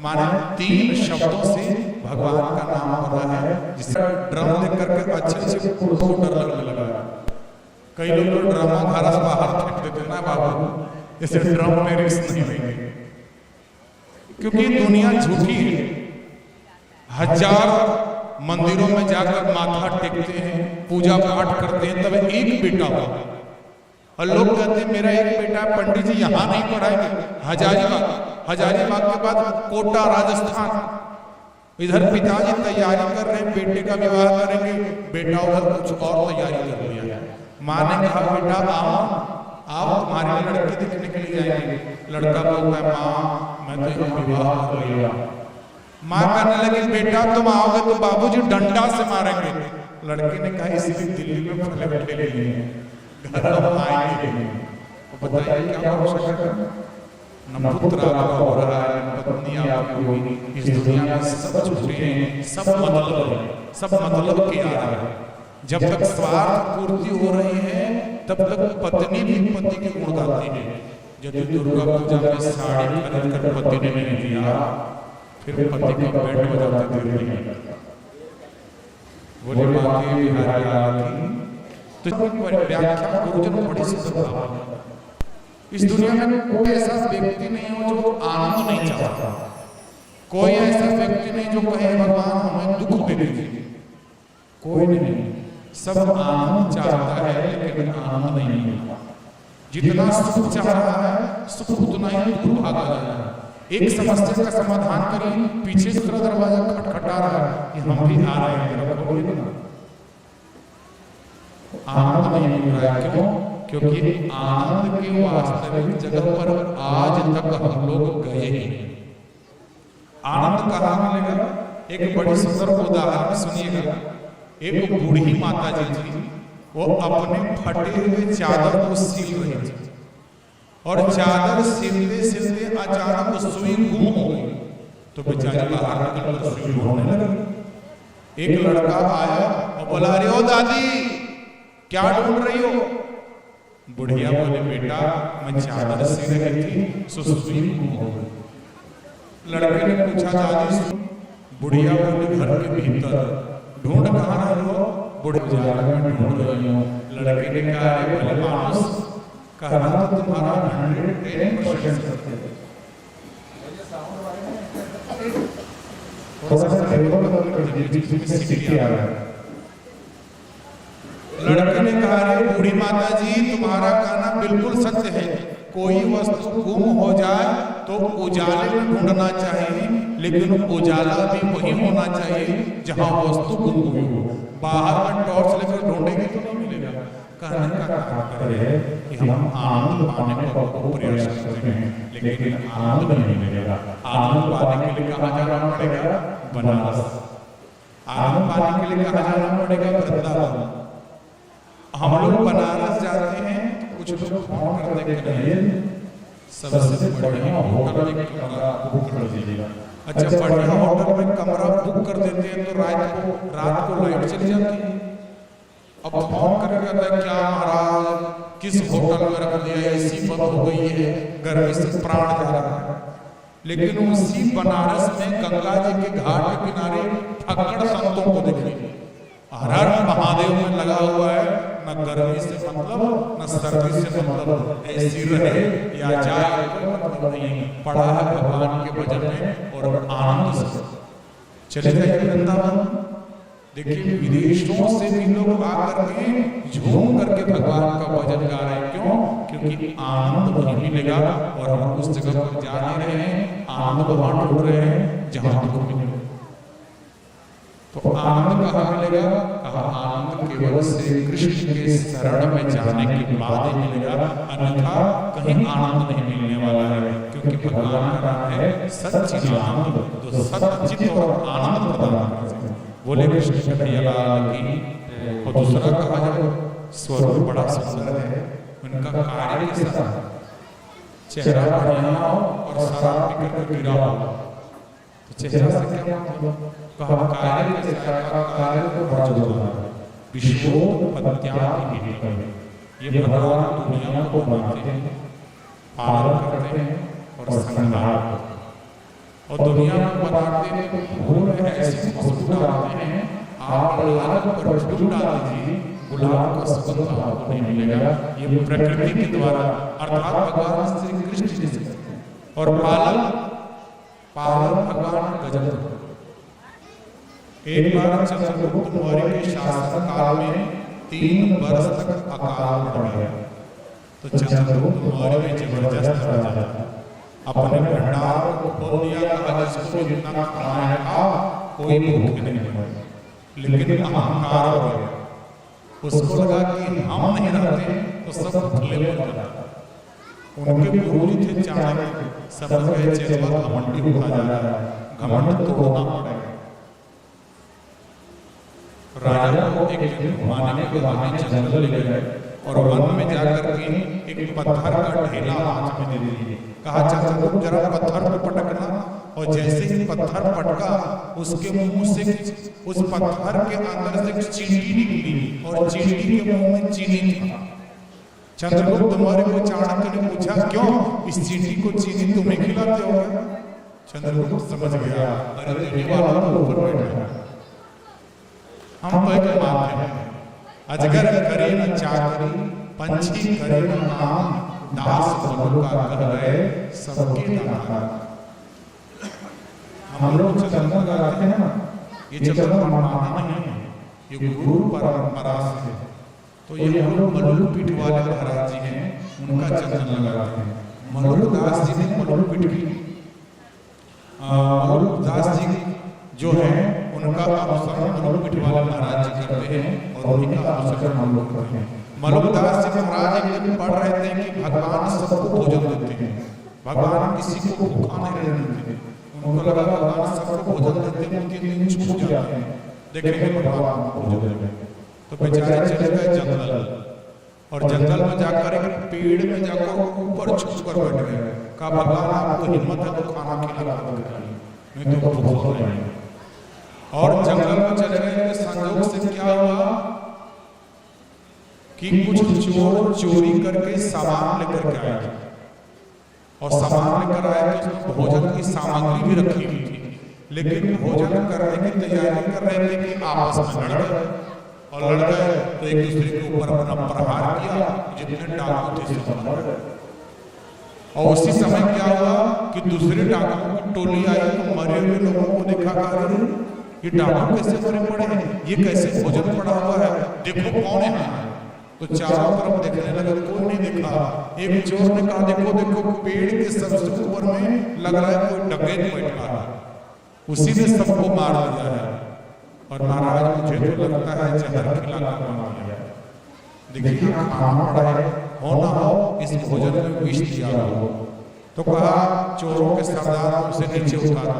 माने 3 शब्दों से भगवान का नाम हो रहा है। जिससे ड्रम देख करके अच्छे से को डर लगने लगा। कई लोग तो ड्रामा धारा से बाहर फेंक देते ना बाबू, जैसे ड्रम में रिस्क नहीं लेंगे, क्योंकि दुनिया झूठी है। 1000 मंदिरों में जाकर माथा टेकते हैं, पूजा पाठ करते हैं, तब एक बेटा हुआ। और लोग कहते हैं मेरा एक बेटा, पंडित जी यहाँ नहीं पढ़ाएंगे, हजारीबाग के बाद कोटा राजस्थान, इधर पिताजी तैयारी कर रहे हैं, बेटे का विवाह करेंगे, बेटा उधर कुछ और तैयारी कर लिया। माँ ने कहा बेटा आओ तुम्हारे लड़के दिखने के लिए जाएंगे। लड़का बोलता है माँ मैं तो यहाँ विवाह कर लिया। माँ कहने लगी बेटा तुम आओगे तो बाबूजी डंडा से मारेंगे। लड़के ने कहा इसलिए दिल्ली में फले बैठे ले लिए घर आएंगे। बताइए क्या हो सकता है? न पुत्र आपका हो रहा है, न पत्नी आपकी होगी, इस दुनिया में सब झूठे हैं, सब मतलब के आ रहा है। जब तक स्वार्थ पूर्ति हो रही है तब तक पत्नी भी पति के गुण गाती है। यदि दुर्गा पूजा में साड़ी खरीद कर पति ने नहीं दिया, फिर पति का पेट बजाते थे बोले बाकी बिहारी लाल की। तो व्याख्या गुरुजन बड़ी सुंदर भाव। इस दुनिया में कोई ऐसा व्यक्ति नहीं हो जो आनंद नहीं चाहता, कोई ऐसा व्यक्ति नहीं जो कहे भगवान हमें दुख दे दीजिए, कोई नहीं। सब आनंद चाहता है लेकिन आनंद नहीं मिलता। जितना सुख चाह रहा है सुख उतना ही दूर भागा जा रहा है। एक समस्या का समाधान करिए, पीछे से तरह दरवाजा खटखटा रहा है कि हम भी आ रहे हैं, आनंद नहीं मिल रहा है। क्यों? क्योंकि आनंद की वास्तविक जगह पर आज तक हम लोग गए ही नहीं। आनंद कहाँ मिलेगा? एक बड़ी सुंदर उदाहरण सुनिएगा। एक बूढ़ी माता जी थी, वो अपने फटे हुए चादर को सील रही थी और चादर सिलते सिलते अचानक सुई गुम हो गई तो बेचारी बाहर निकलकर सुई ढूंढने लगी। एक लड़का आया और बोला अरे ओ दादी क्या ढूंढ रही हो? बुढ़िया बोले बेटा मैं चादर सिल रही थी सुई गुम हो गई। लड़के ने पूछा दादी, बुढ़िया बोले घर के भीतर। ढूंढ कहाँ रही हो? बुढ़े उजाला में ढूंढ रही हूँ। लड़के ने कहा भले मानुस कहना तो तुम्हारा 110% सत्य है। थोड़ा सा टेबल कर दीजिए, बीच में सीटी आ रहा है। लड़के ने कहा अरे बूढ़ी माता जी तुम्हारा कहना बिल्कुल सत्य है, कोई वस्तु गुम हो जाए तो उजाले में ढूंढना चाहिए, लेकिन उजाला भी वही होना चाहिए जहां वस्तु गुम हुई हो। बाहर में टॉर्च लेकर ढूंढेंगे तो नहीं मिलेगा। कहने का तात्पर्य है कि हम आनंद पाने का बहुत प्रयास करते हैं लेकिन आनंद नहीं मिलेगा। आनंद पाने के लिए कहाँ जाना पड़ेगा? बनारस। आनंद पाने के लिए कहाँ जाना पड़ेगा? वृंदावन। हम लोग बनारस जाते हैं, कुछ लोग फोन करने के लिए सबसे बढ़िया होटल में कमरा बुक कर दीजिएगा। अच्छा बढ़िया होटल में कमरा बुक कर देते हैं तो रात को लाइट चली जाती है। अब फोन करके कहता है क्या महाराज किस होटल में रख दिया, एसी बंद हो गई है, गर्मी से प्राण जा रहा है। लेकिन उसी बनारस में गंगा जी के घाट के किनारे फक्कड़ संतों को देखिए, हर हर महादेव में लगा हुआ है, न गर्मी से मतलब न सर्दी से मतलब, ऐसी रहे या जाए कोई मतलब नहीं, पड़ा है भगवान के भजन में और आनंद से। चले जाइए वृंदावन, देखिए विदेशों से भी लोग आकर के झूम करके भगवान का भजन गा रहे हैं। क्यों? क्योंकि आनंद वहीं मिलेगा और हम उस जगह पर जा नहीं रहे हैं, आनंद वहां ढूंढ रहे हैं जहां दुख मिलेगा। तो आनंद कहाँ मिलेगा? कहा आनंद केवल श्री कृष्ण के शरण में जाने के बाद ही मिलेगा, अन्यथा कहीं आनंद नहीं मिलने वाला है। क्योंकि भगवान का नाम है सच्चिदानंद, जो सच्चित और आनंद प्रदान करते हैं। बोले कृष्ण कन्हैया लाल की। और दूसरा कहा जाए स्वरूप बड़ा सुंदर है, उनका कार्य कैसा? चेहरा बढ़िया हो और शराब पी कर गिरा हो तो चेहरा से क्या मतलब? कहा कार्य कैसा? कार्य तो बड़ा जोरदार है। विश्वोत्पत्त्यादि ये भगवान दुनिया को बनाते हैं, पालन करते हैं और संहार करते हैं। और दुनिया में बनाते हैं तो फूल में ऐसी खुशबू डालते हैं, आप लाल पर फूल डाल दीजिए, गुलाब का सुगंध आपको नहीं मिलेगा। ये प्रकृति के द्वारा अर्थात भगवान श्री कृष्ण जी से। और पालन भगवान गजब एक बार चंद्रगुप्त मौर्य के शासन काल में 3 वर्ष तक अकाल पड़ गया। तो चंद्रगुप्त मौर्य में जबरदस्त राजा था, अपने भंडार को खोल दिया, कहा जिसको जितना खाना है खा, कोई भूखे नहीं मरे। लेकिन अहंकार हो गया, उसको लगा कि हम नहीं रहते तो सब भूखे मर जाते। उनके गुरु थे चाणक्य, समझ गए चेला घमंडी होता जा रहा है, घमंड तोड़ना पड़ेगा। राजा को एक दिन घुमाने के बहाने जंगल ले गए और वन में जाकर के एक पत्थर का ढेला हाथ में दे दिए, कहा चंद्रगुप्त जरा पत्थर पे पटकना। और जैसे ही पत्थर पटका, उसके मुंह से उस पत्थर के अंदर से चींटी निकली और चींटी के मुंह में चीनी था। चंद्रगुप्त मौर्य को चाणक्य ने पूछा, क्यों इस चींटी को चीनी तुम्हें खिलाते हो क्या? चंद्रगुप्त समझ गया, अरे देने वाला तो ऊपर बैठा है, हम तो एक मानते हैं, अजगर करे न चाकरी, पंछी करे न काम, दास बनो का कह गए सबके दाता। हम लोग चंदन लगाते हैं ना, ये चंदन मनमाना नहीं है, ये गुरु परंपरा से। तो ये हम लोग मल्लू पीठ वाले महाराज जी हैं, उनका चंदन लगाते हैं। मल्लू दास जी ने मल्लू पीठ की, मल्लू दास जी जो है उनका अनुसरण मल्लू पीठ वाले महाराज जी करते हैं और उन्हीं का अनुसरण हम लोग करते हैं। मल्लू दास जी महाराज एक दिन पढ़ रहे थे कि भगवान सबको भोजन देते हैं, भगवान किसी को भूखा नहीं रहने देते। उनको लगा भगवान सबको भोजन देते हैं, उनके दिन छूट जाते हैं, देखेंगे भगवान भोजन देते हैं। तो बेचारे चले गए जंगल, और जंगल में जाकर एक पेड़ में जाकर ऊपर छुप कर बैठ गए, कहा भगवान आपको हिम्मत है तो खाना खिला दो, नहीं तो भूख हो जाएंगे। और जंगल में चले गए, संजोग से क्या हुआ कि कुछ चोर चोरी करके सामान लेकर के आए, और सामान लेकर आए तो उसमें भोजन की सामग्री भी रखी हुई थी, लेकिन भोजन करने की तैयारी कर रहे थे कि आपस में लड़ गए, और लड़ गए तो एक दूसरे के ऊपर अपना प्रहार किया, जितने डाकू थे सब लड़ गए। और उसी समय क्या हुआ कि दूसरे डाकुओं की टोली आई, तो मरे हुए लोगों को देखा, ये डाकू कैसे मरे पड़े हैं, ये कैसे भोजन पड़ा हुआ है, देखो कौन है। तो चारों तरफ देखने लगे, कोई नहीं देखा। एक चोर ने कहा, देखो देखो पेड़ के सबसे ऊपर में लग रहा है कोई डकैत बैठा है, उसी ने सबको मार दिया है। और महाराज मुझे तो लगता है जहर खिलाकर मार दिया। देखिए खाना पड़ा है, हो ना हो इस भोजन में विष दिया हो। तो कहा चोरों के सरदार उसे नीचे उतारा।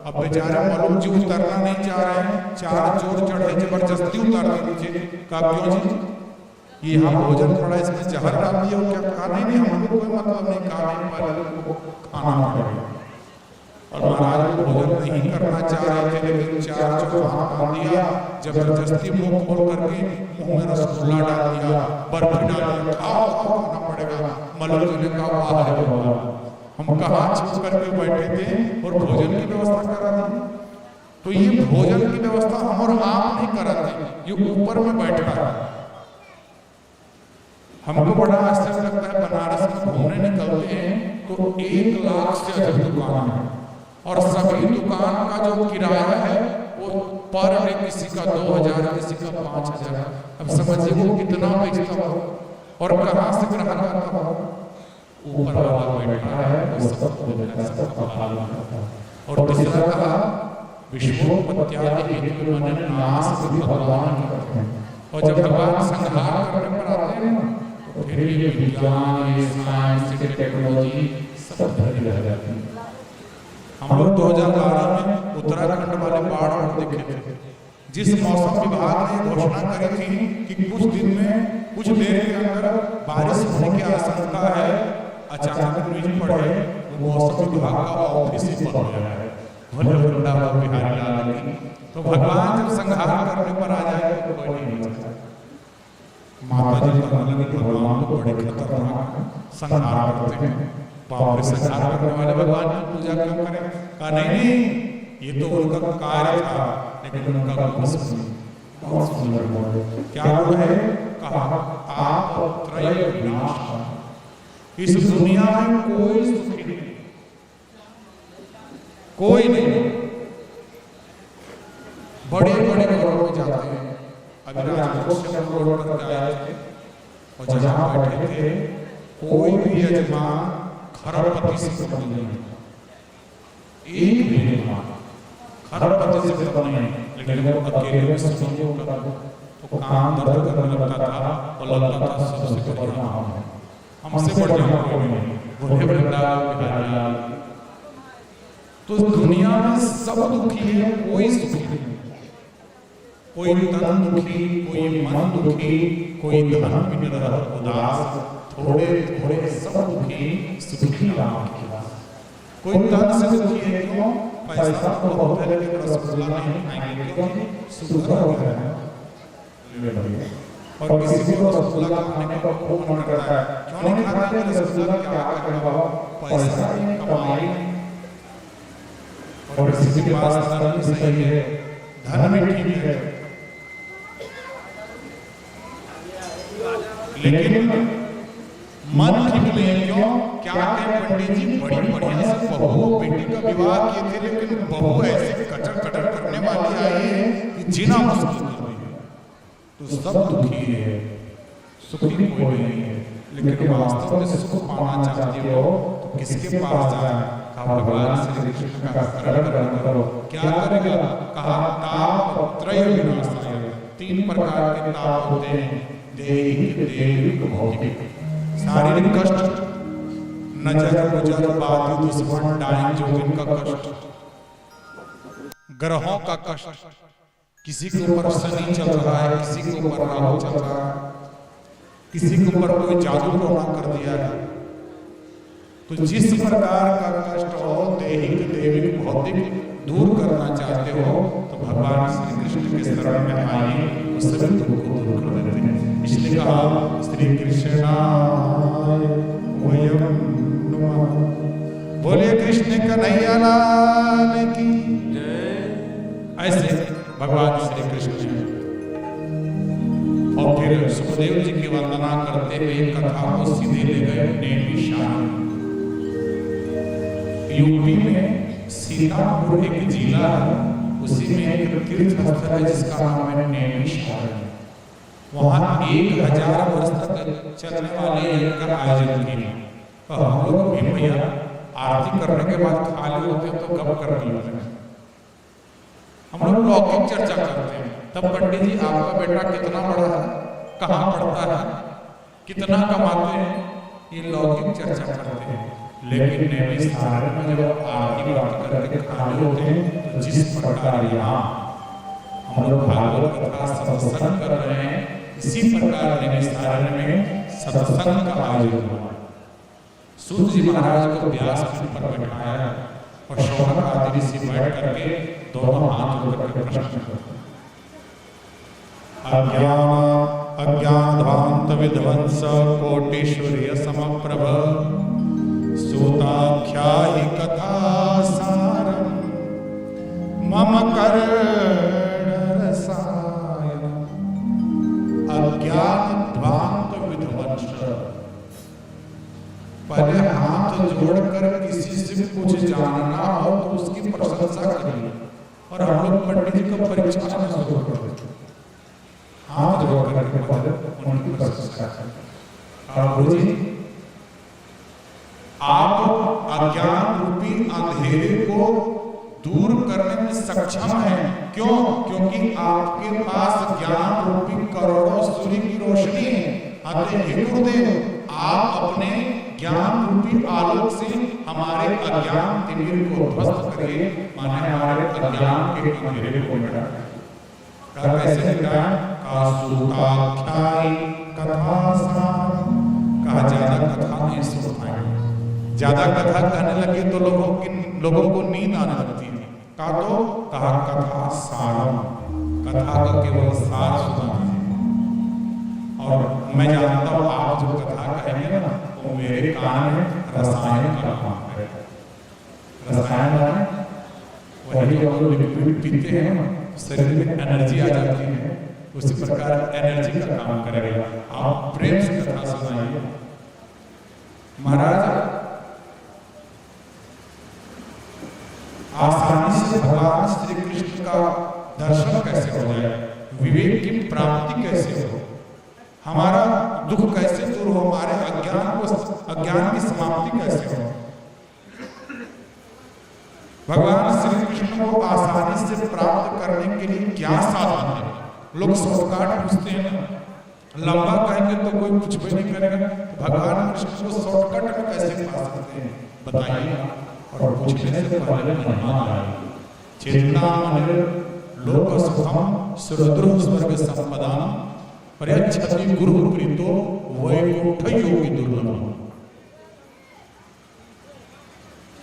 अब बेचारे मलूक जी उतरना नहीं चाह रहे हैं, 4 चोर चढ़े जबरदस्ती उतार दिए नीचे। कहा क्यों जी, ये यहाँ भोजन पड़ा इसमें जहर डाल दिया हो क्या? कहा नहीं हमको कोई मतलब नहीं, कहा खाना पड़ेगा। और महाराज भोजन नहीं करना चाह रहे थे, लेकिन 4 चोर हाथ बांध दिया, जबरदस्ती मुंह खोल करके मुंह में रसगुल्ला डाल दिया, बर्फी डाल दिया, खाओ खाना पड़ेगा। मलूक जी ने कहा वाह रे वाह, हम कहाँ छुप करके बैठे थे और भोजन की व्यवस्था करा दी। तो ये भोजन की व्यवस्था हम और आप नहीं कराते, ये ऊपर में बैठा है। हमको बड़ा आश्चर्य लगता है, बनारस में घूमने निकलते हैं तो 1 लाख से अधिक दुकान है, और सभी दुकान का जो किराया है वो पर डे किसी का 2000, किसी का 5000। अब समझिए वो कितना बेचता हो और कहाँ से ग्राहक आता हो। ऊपर वाला बैठा है वो सबको देता है, सबका पालन करता है। और तीसरा कहा विश्वोपत्यादि हेतु मन नाश भी भगवान करते हैं। और जब भगवान संहार करने पर आते हैं ना, तो फिर ये विज्ञान, ये साइंस, ये टेक्नोलॉजी सब धरी रह जाती है। हम लोग 2012 में उत्तराखंड वाले बाढ़ को देखे थे। जिस मौसम विभाग ने घोषणा करी थी कि कुछ दिन में, कुछ देर के अंदर बारिश होने की आशंका है, अचानक न्यूज पढ़े वो मौसम विभाग का ऑफिस ही बंद हो गया है। बिहारी लाल की तो भगवान जब संहार करने पर आ जाए तो कोई नहीं बचता। माता जी कहने लगी भगवान तो बड़े खतरनाक संहार करते हैं, बाप रे संहार करने वाले भगवान की पूजा क्यों करें? कहा नहीं, ये तो उनका कार्य था, लेकिन उनका गुण बहुत सुंदर बोले। क्या गुण है? कहा आप त्रय विनाश। इस दुनिया में कोई सुखी नहीं, कोई नहीं। बड़े अभी राजकोट रोड पर गए थे और जहाँ बैठे थे कोई भी यजमान खरपति से कम नहीं, एक भी यजमान खरपति से कम नहीं। लेकिन वो अकेले में समझो तो काम दर्द करने लगता था और लगता था सबसे बढ़िया हम हैं, हमसे बढ़िया कोई नहीं, बूढ़े बिहारीलाल। तो दुनिया में सब दुखी है, कोई सुखी नहीं। कोई तन दुखी, कोई मन दुखी, कोई धन बिन रहत उदास, थोड़े थोड़े सब दुखी, सुखी राम के दास। कोई तन से दुखी है, क्यों? पैसा तो बहुत है लेकिन रसगुल्ला नहीं खाएंगे, क्यों? शुगर हो गया है। और किसी को रसगुल्ला खाने का खूब मन करता है, क्यों नहीं खाते रसगुल्ला? क्या करें बाबा, पैसा ही नहीं, कमाई नहीं। और किसी के पास धन भी सही है, धन भी ठीक है, लेकिन मन ठीक नहीं है, क्यों? क्या कहें पंडित जी, बड़ी बढ़िया से बहू बेटी का विवाह किए थे, लेकिन बहू ऐसे कटर कटर करने वाली आई है कि जीना मुश्किल हो गई है। तो सब दुखी है, सुखी कोई नहीं है। लेकिन वास्तव में सुख पाना चाहते हो तो किसके पास जाए? कहा भगवान श्री कृष्ण का शरण ग्रहण करो। क्या करेगा? कहा ताप त्रय विनाशाय, 3 प्रकार के ताप होते हैं, दैहिक, दैविक, भौतिक। शारीरिक कष्ट, नजर गुजर बाधी दुश्मन डाइन जोगिन का कष्ट, ग्रहों का कष्ट, किसी के ऊपर शनि चल रहा है, किसी के ऊपर राहु चल रहा है, किसी के ऊपर कोई जादू टोना कर दिया है। तो जिस प्रकार का कष्ट हो, दैहिक, दैविक, भौतिक दूर करना चाहते हो तो भगवान श्री कृष्ण के शरण में आइए, वो सभी तुमको दूर कर देते हैं। इसलिए कहा श्री कृष्णाय वयम् नमः। बोलिए कृष्ण कन्हैया लाल की जय। ऐसे भगवान श्री कृष्ण और फिर सुखदेव जी की वंदना करते हुए कथा को सीधे ले गए नैमिषारण्य। यूपी में सीतापुर एक जिला है, उसी में एक तीर्थ स्थल है जिसका नाम है नैमिषारण्य। वहाँ 1000 वर्ष तक चलने वाले यज्ञ का आयोजन किया। तो हम लोग भी भैया आरती करने के बाद खाली होते हैं तो गप करने लगते हैं, हम लोग लौकिक चर्चा करते हैं। तब पंडित जी आपका बेटा कितना बड़ा है, कहाँ पढ़ता है, कितना कमाते हैं, ये लौकिक चर्चा करते हैं। लेकिन नैमिषारण्य में जब आरती बात करके खाली होते हैं तो जिस प्रकार यहाँ हम लोग भागवत कथा सत्संग कर रहे हैं, इसी प्रकार नैमिषारण्य में सत्संग का आयोजन हुआ। सूत जी महाराज को व्यास पीठ पर बैठाया और शौनक आदि ऋषि बैठ करके दोनों हाथ जोड़ करके प्रश्न करते। अज्ञान ध्वांत विध्वंस कोटिश्वर्य समप्रभ सूताख्याहि कथा सारम मम कर्णरसायन। अज्ञान ध्वांत विध्वंस, पहले हाथ जोड़कर किसी से कुछ जानना हो तो उसकी प्रशंसा करिए। और हम लोग पंडित जी को परीक्षा में शुरू कर देते, हाथ जोड़ करके पहले उनकी प्रशंसा करें। गुरु जी आप अज्ञान रूपी अंधेरे को दूर करने में सक्षम हैं। क्यों? क्योंकि आपके पास ज्ञान रूपी करोड़ों सूर्य की रोशनी है। अतः हे गुरुदेव, आप अपने ज्ञान रूपी आलोक से हमारे अज्ञान तिमिर को ध्वस्त करिए, माने हमारे अज्ञान के अंधेरे को मिटाएं। कैसे मिटाएं? सूताख्यायि कथा सारम। कहा ज्यादा कथा नहीं सुन पाएंगे, ज्यादा कथा कहने लगे तो लोगों को नींद आने लगती है। कहा कथा सारम, कथा का केवल सार सुना दीजिए। और मैं जानता हूँ आप जो कथा कहेंगे ना वो मेरे कान में रसायन का काम करेगा। रसायन वही जो हम लिक्विड पीते हैं ना, शरीर में एनर्जी आ जाती है, उसी प्रकार एनर्जी का काम करेगा। आप प्रेम से कथा सुनाइए। महाराज आसानी से भगवान श्री कृष्ण का दर्शन कैसे हो जाए? विवेक की प्राप्ति कैसे हो, हमारा दुख कैसे दूर हो, हमारे अज्ञान की समाप्ति कैसे हो। भगवान श्री कृष्ण को आसानी से प्राप्त करने के लिए क्या साधन है? लोग शॉर्टकट पूछते हैं ना, लंबा कहेंगे तो कोई कुछ भी नहीं करेगा, तो भगवान कृष्ण को शॉर्टकट में कैसे पा सकते हैं बताइए। और पूछने से पहले महिमा गाइए। चिंतामणि लोक सुखम सुरद्रुह स्वर्ग संपदाम पर्यच्छति गुरु प्रीतो वैकुंठ योगी दुर्लभम।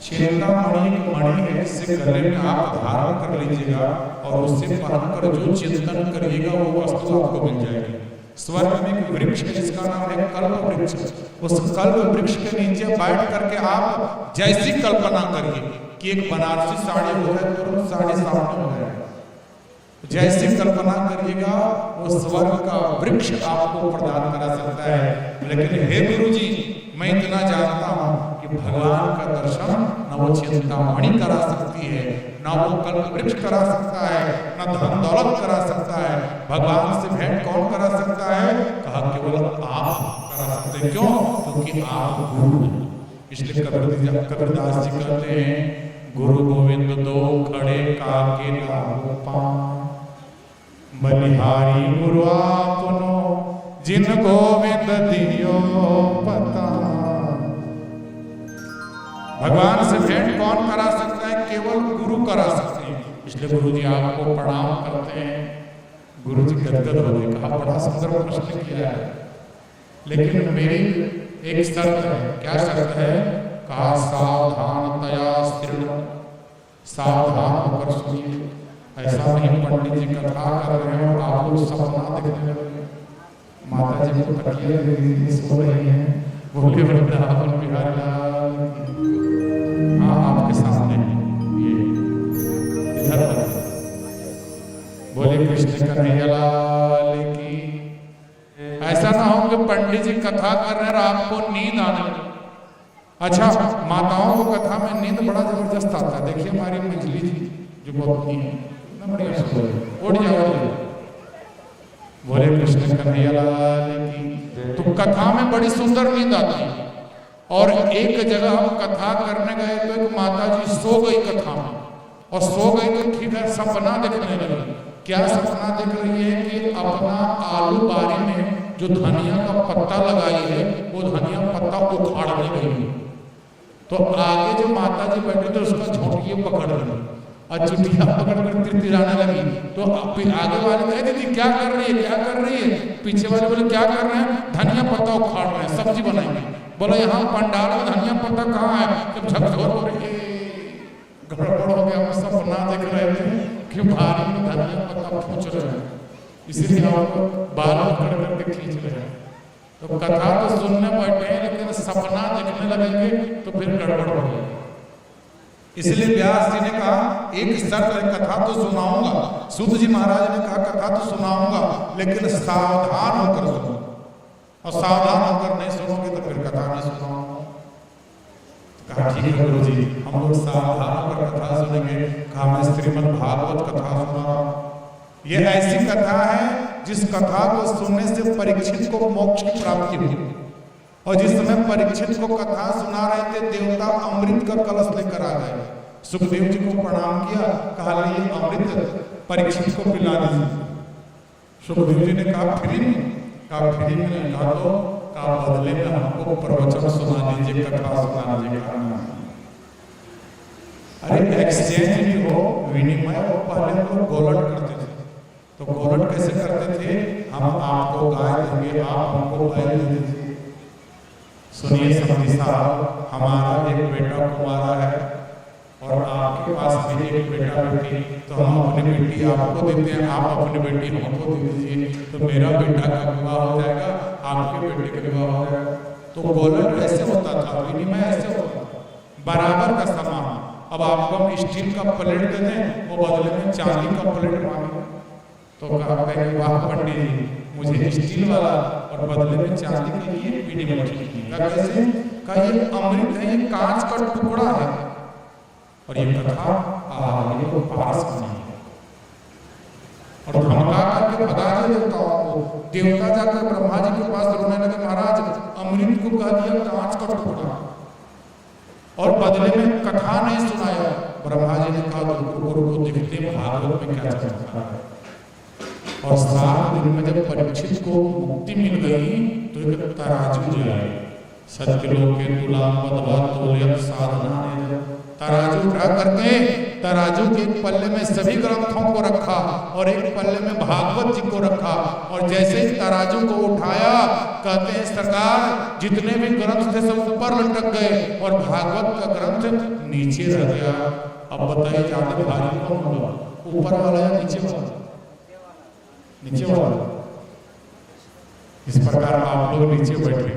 चिंतामणि एक मणि है, इसे गले में आप धारण कर लीजिएगा और उससे पहनकर जो चिंतन करिएगा वो वस्तु आपको मिल जाएगी। स्वर्ग में एक वृक्ष है जिसका नाम है कल्प वृक्ष। उस कल्प वृक्ष के नीचे बैठ करके आप जैसी कल्पना करिए कि एक बनारसी साड़ी हो जाए तुरंत साड़ी सामने हो जाए, जैसी कल्पना करिएगा वो स्वर्ग का वृक्ष आपको प्रदान करा सकता है। लेकिन हे गुरु जी, मैं इतना जानता हूं कि भगवान का दर्शन न वो चिंतामणि करा सकती है, न वो कल्प वृक्ष करा सकता है, न धन दौलत करा सकता है। भगवान से भेंट कौन करा सकता है? कहा केवल आप करा सकते हैं। क्यों? क्योंकि आप गुरु हैं। इसलिए कबीरदास जी कहते हैं, गुरु गोविंद दो खड़े काके लागो पाँव, बलिहारी गुरु आपनो जिन गोविंद दियो पता। भगवान से भेंट कौन करा सकता है? केवल गुरु करा सकते हैं। इसलिए गुरु जी आपको प्रणाम करते हैं। गुरु जी गदगद हो गए, कहा बड़ा सुंदर प्रश्न किया है, लेकिन मेरी एक शर्त है। क्या शर्त है? कहा सावधानतया शीर्ण, सावधान होकर सुनिए। ऐसा नहीं पंडित जी कथा कर रहे हैं और आप लोग सपना देखने लगे, माता जी को तकिया दे दी, सो रही हैं, बोले वृंदावन बिहारी लाल की। हाँ, आपके सामने ये इधर बोले कृष्ण कन्हैया लाल की। ऐसा ना हो कि पंडित जी कथा कर रहे हैं और आपको नींद आने लगे। अच्छा, माताओं को कथा में नींद बड़ा जबरदस्त आता है। देखिए हमारी मंजली जी जो पत्नी है, उठ जाओ, बोले कृष्ण कन्हैया लाल की। तो कथा में बड़ी सुंदर नींद आती है। और एक जगह हम कथा करने गए तो एक माता जी सो गई कथा में, और सो गई तो ठीक है, सपना देखने लगी। क्या सपना देख रही है कि अपना आलू बारी में जो धनिया का पत्ता लगाई है वो धनिया पत्ता उखाड़ने गई। तो आगे जो माता जी बैठे थे उसका झोंकिए पकड़ ली और चुटिया पकड़कर तिरतिराने लगी। तो आगे वाले कहे दीदी क्या कर रही है, क्या कर रही है? पीछे वाले बोले क्या कर रहे हैं? धनिया पत्ता उखाड़ रहे हैं, सब्जी बनाएंगे। बोले यहाँ पंडाल में धनिया पत्ता कहाँ है? जब झकझोर हो रही, गड़बड़ हो गया। हम सपना देख रहे थे कि भारी में धनिया पत्ता पूछ रहे हैं, इसीलिए आपको बाल पकड़ करके खींच रहे हैं। तो कथा तो सुनने बैठे हैं, लेकिन सपना देखने लगेंगे तो फिर गड़बड़ हो जाएगी। इसलिए व्यास जी ने कहा एक शर्त है, कथा तो सुनाऊंगा। सूत जी महाराज ने कहा कथा तो सुनाऊंगा, लेकिन सावधान होकर सुनो, और सावधान होकर नहीं सुनोगे तो फिर कथा नहीं सुनाऊंगा। कहा ठीक है गुरु जी, हम लोग सावधान होकर कथा सुनेंगे। कहा मैं श्रीमद् भागवत कथा सुना रहा हूं। ये ऐसी कथा है जिस कथा को सुनने से परीक्षित को मोक्ष की प्राप्ति हुई। और जिस समय परीक्षित को कथा सुना रहे थे, देवता अमृत का कलश लेकर आ गए। सुखदेव जी को प्रणाम किया, कहा ये अमृत परीक्षित को पिला दीजिए। सुखदेव जी ने कहा फ्री में? कहा फ्री में नहीं। कहा तो कहा बदले में हमको प्रवचन सुना दीजिए, कथा सुना दीजिए। अरे एक्सचेंज भी हो, विनिमय हो। पहले तो गोलट करते थे, तो गोलट कैसे करते थे? हम आपको गाय देंगे, आप हमको बैल दे दीजिए। सुनिए समझी साहब, हमारा एक बेटा कुमारा है और आपके पास भी एक बेटा बेटी, तो हम अपनी बेटी आपको देते हैं, आप अपनी बेटी हमको दे दीजिए। तो मेरा बेटा का विवाह हो जाएगा, आपके बेटे का विवाह हो जाएगा। तो गोलट ऐसे होता था, विनिमय ऐसे होता था, बराबर का सामान। अब आपको हम स्टील का प्लेट दे दें, वो बदले में चांदी का प्लेट मांगे। तो कहा कहेंगे वाह पंडित जी, मुझे स्टील वाला और बदले में चांदी के लिए विनिमय ठीक है। कैसे? कहा ये अमृत है, ये कांच का टुकड़ा है और ये कथा ये तो पास नहीं है। और धमका करके भगा दिया देवताओं को। देवता जाकर ब्रह्मा जी के पास रोने लगे, महाराज अमृत को कह दिया कांच का टुकड़ा और बदले में कथा नहीं सुनाया। ब्रह्मा जी ने कहा गुरु को दिखते भागवत में क्या चलता है। और 7 दिन में जब परीक्षित को मुक्ति मिल गई तो एक तराजू जो है सत्यलोक के तुलाम बदवा तोलियत साधना ने तराजू उठा करके तराजू के एक पल्ले में सभी ग्रंथों को रखा और एक पल्ले में भागवत जी को रखा। और जैसे ही तराजू को उठाया कहते हैं सरकार जितने भी ग्रंथ थे सब ऊपर लटक गए और भागवत का ग्रंथ नीचे रह गया। अब बताइए ज्यादा भारी कौन होगा, ऊपर वाला या नीचे वाला? नीचे वाला। इस प्रकार आप लोग नीचे बैठे,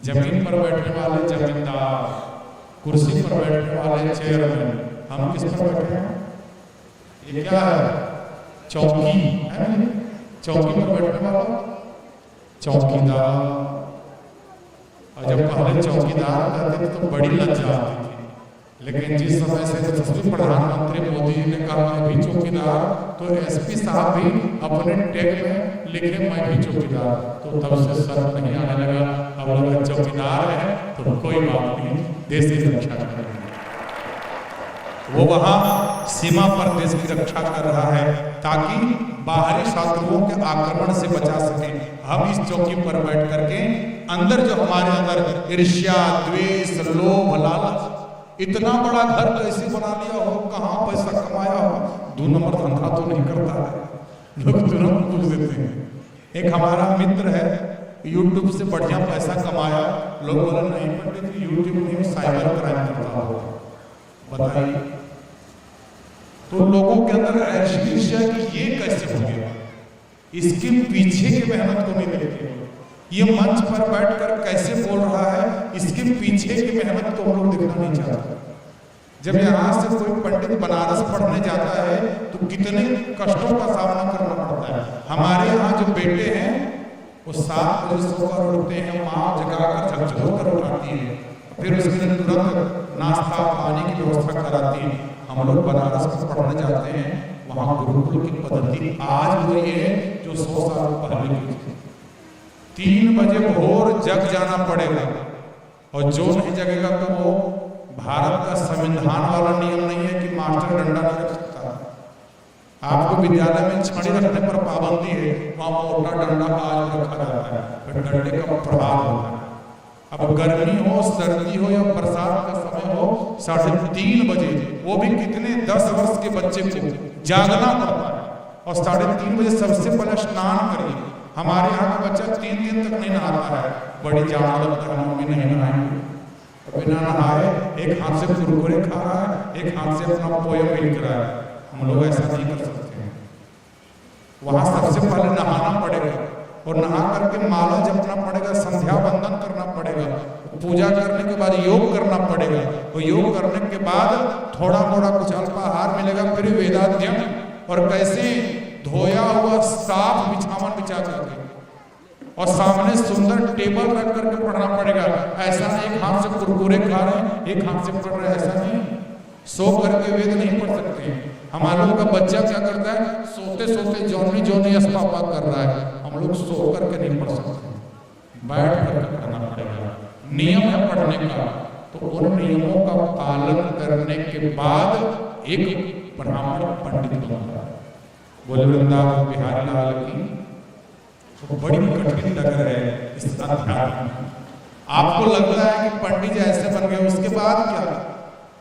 जमीन पर बैठने वाले जमींदार, कुर्सी पर बैठने वाले चेयरमैन, हम किस पर बैठे हैं? ये क्या है? चौकी है। चौकी पर बैठने वाला चौकीदार। और जब पहले चौकीदार कहते थे तो बड़ी लज्जा आती थी, लेकिन जिस समय से यशस्वी प्रधानमंत्री मोदी जी ने कहा मैं भी चौकीदार, तो एसपी साहब भी अपने टैग में लिखे मैं भी चौकीदार, तो तब से शर्म नहीं आने लगा। अब लोग चौकीदार है तो कोई बात नहीं, देश की रक्षा करेंगे। वो वहां सीमा पर देश की रक्षा कर रहा है ताकि बाहरी शत्रुओं के आक्रमण से बचा सके। हम इस चौकी पर बैठ करके अंदर जो हमारे अंदर ईर्ष्या, द्वेष, लोभ, लालच, इतना बड़ा घर कैसे बना लिया हो, कहाँ पैसा कमाया हो, 2 नंबर धंधा तो नहीं करता है, लोग तुरंत पूछ देते हैं। एक हमारा मित्र है यूट्यूब से बढ़िया पैसा कमाया, लोग बोले नहीं पंडित जी यूट्यूब में साइबर क्राइम करता हो, बताइए। तो लोगों के अंदर ऐसी ईर्ष्या कि ये कैसे हो गया, इसके पीछे की मेहनत को नहीं देखते। ये मंच पर बैठकर कैसे बोल रहा है, इसके पीछे की मेहनत को हम लोग देखना नहीं चाहते। जब यहाँ से कोई पंडित बनारस पढ़ने जाता है तो कितने कष्टों का सामना करना पड़ता है। हमारे यहाँ जो बेटे हैं वो 7 बजे सोकर उठते हैं, माँ जगाकर झकझोर कर उठाती है, फिर उसके लिए तुरंत नाश्ता पानी की व्यवस्था कराती है। हम लोग बनारस में पढ़ने जाते हैं, वहाँ गुरुकुल की पद्धति आज वही है जो 100 साल पहले की थी। 3 बजे भोर जग जाना पड़ेगा और जो नहीं जगेगा तो वो भारत का संविधान वाला नियम नहीं है कि मास्टर डंडा नहीं रख सकता। आपको विद्यालय में छड़ी रखने पर पाबंदी है, वहाँ मोटा डंडा आज रखा जाता है, फिर डंडे का प्रभाव होता है। अब गर्मी हो, सर्दी हो या बरसात का समय हो, 3:30 बजे वो भी कितने 10 वर्ष के बच्चे को जागना पड़ता है और 3:30 बजे सबसे पहले स्नान करिए। हमारे यहाँ का बच्चा 3 दिन तक नहीं नहाता है, बड़ी जाना लगता है, मम्मी नहीं नहाएंगे, बिना नहाए एक हाथ से कुरकुरे खा रहा है, एक हाथ से अपना पोया मिल रहा है। हम लोग ऐसा नहीं कर सकते हैं। वहां सबसे पहले नहाना पड़ेगा और नहा करके माला जपना पड़ेगा, संध्या वंदन करना पड़ेगा, पूजा करने के बाद योग करना पड़ेगा और योग करने के बाद थोड़ा मोड़ा कुछ अल्पाहार मिलेगा, फिर वेदाध्ययन और कैसे धोया हुआ साफ बिछावन बिछा करके और सामने सुंदर टेबल रख करके पढ़ना पड़ेगा। ऐसा नहीं एक हाथ से कुरकुरे खा रहे हैं एक हाथ से पढ़ रहे हैं, ऐसा नहीं। सो करके वेद नहीं पढ़ सकते। हमारे लोग का बच्चा क्या करता है, सोते सोते जॉनी जॉनी अस्पापा कर रहा है, हम लोग सो करके नहीं पढ़ सकते, बैठ करके पढ़ना पड़ेगा। नियम है पढ़ने का, तो उन नियमों का पालन करने के बाद एक ब्राह्मण पंडित बनता है। बोले वृंदावन बिहारी लाल की तो बड़ी कठिन डगर है इस अध्यात्म में। आपको लगता है कि पंडित जी ऐसे बन गए, उसके बाद क्या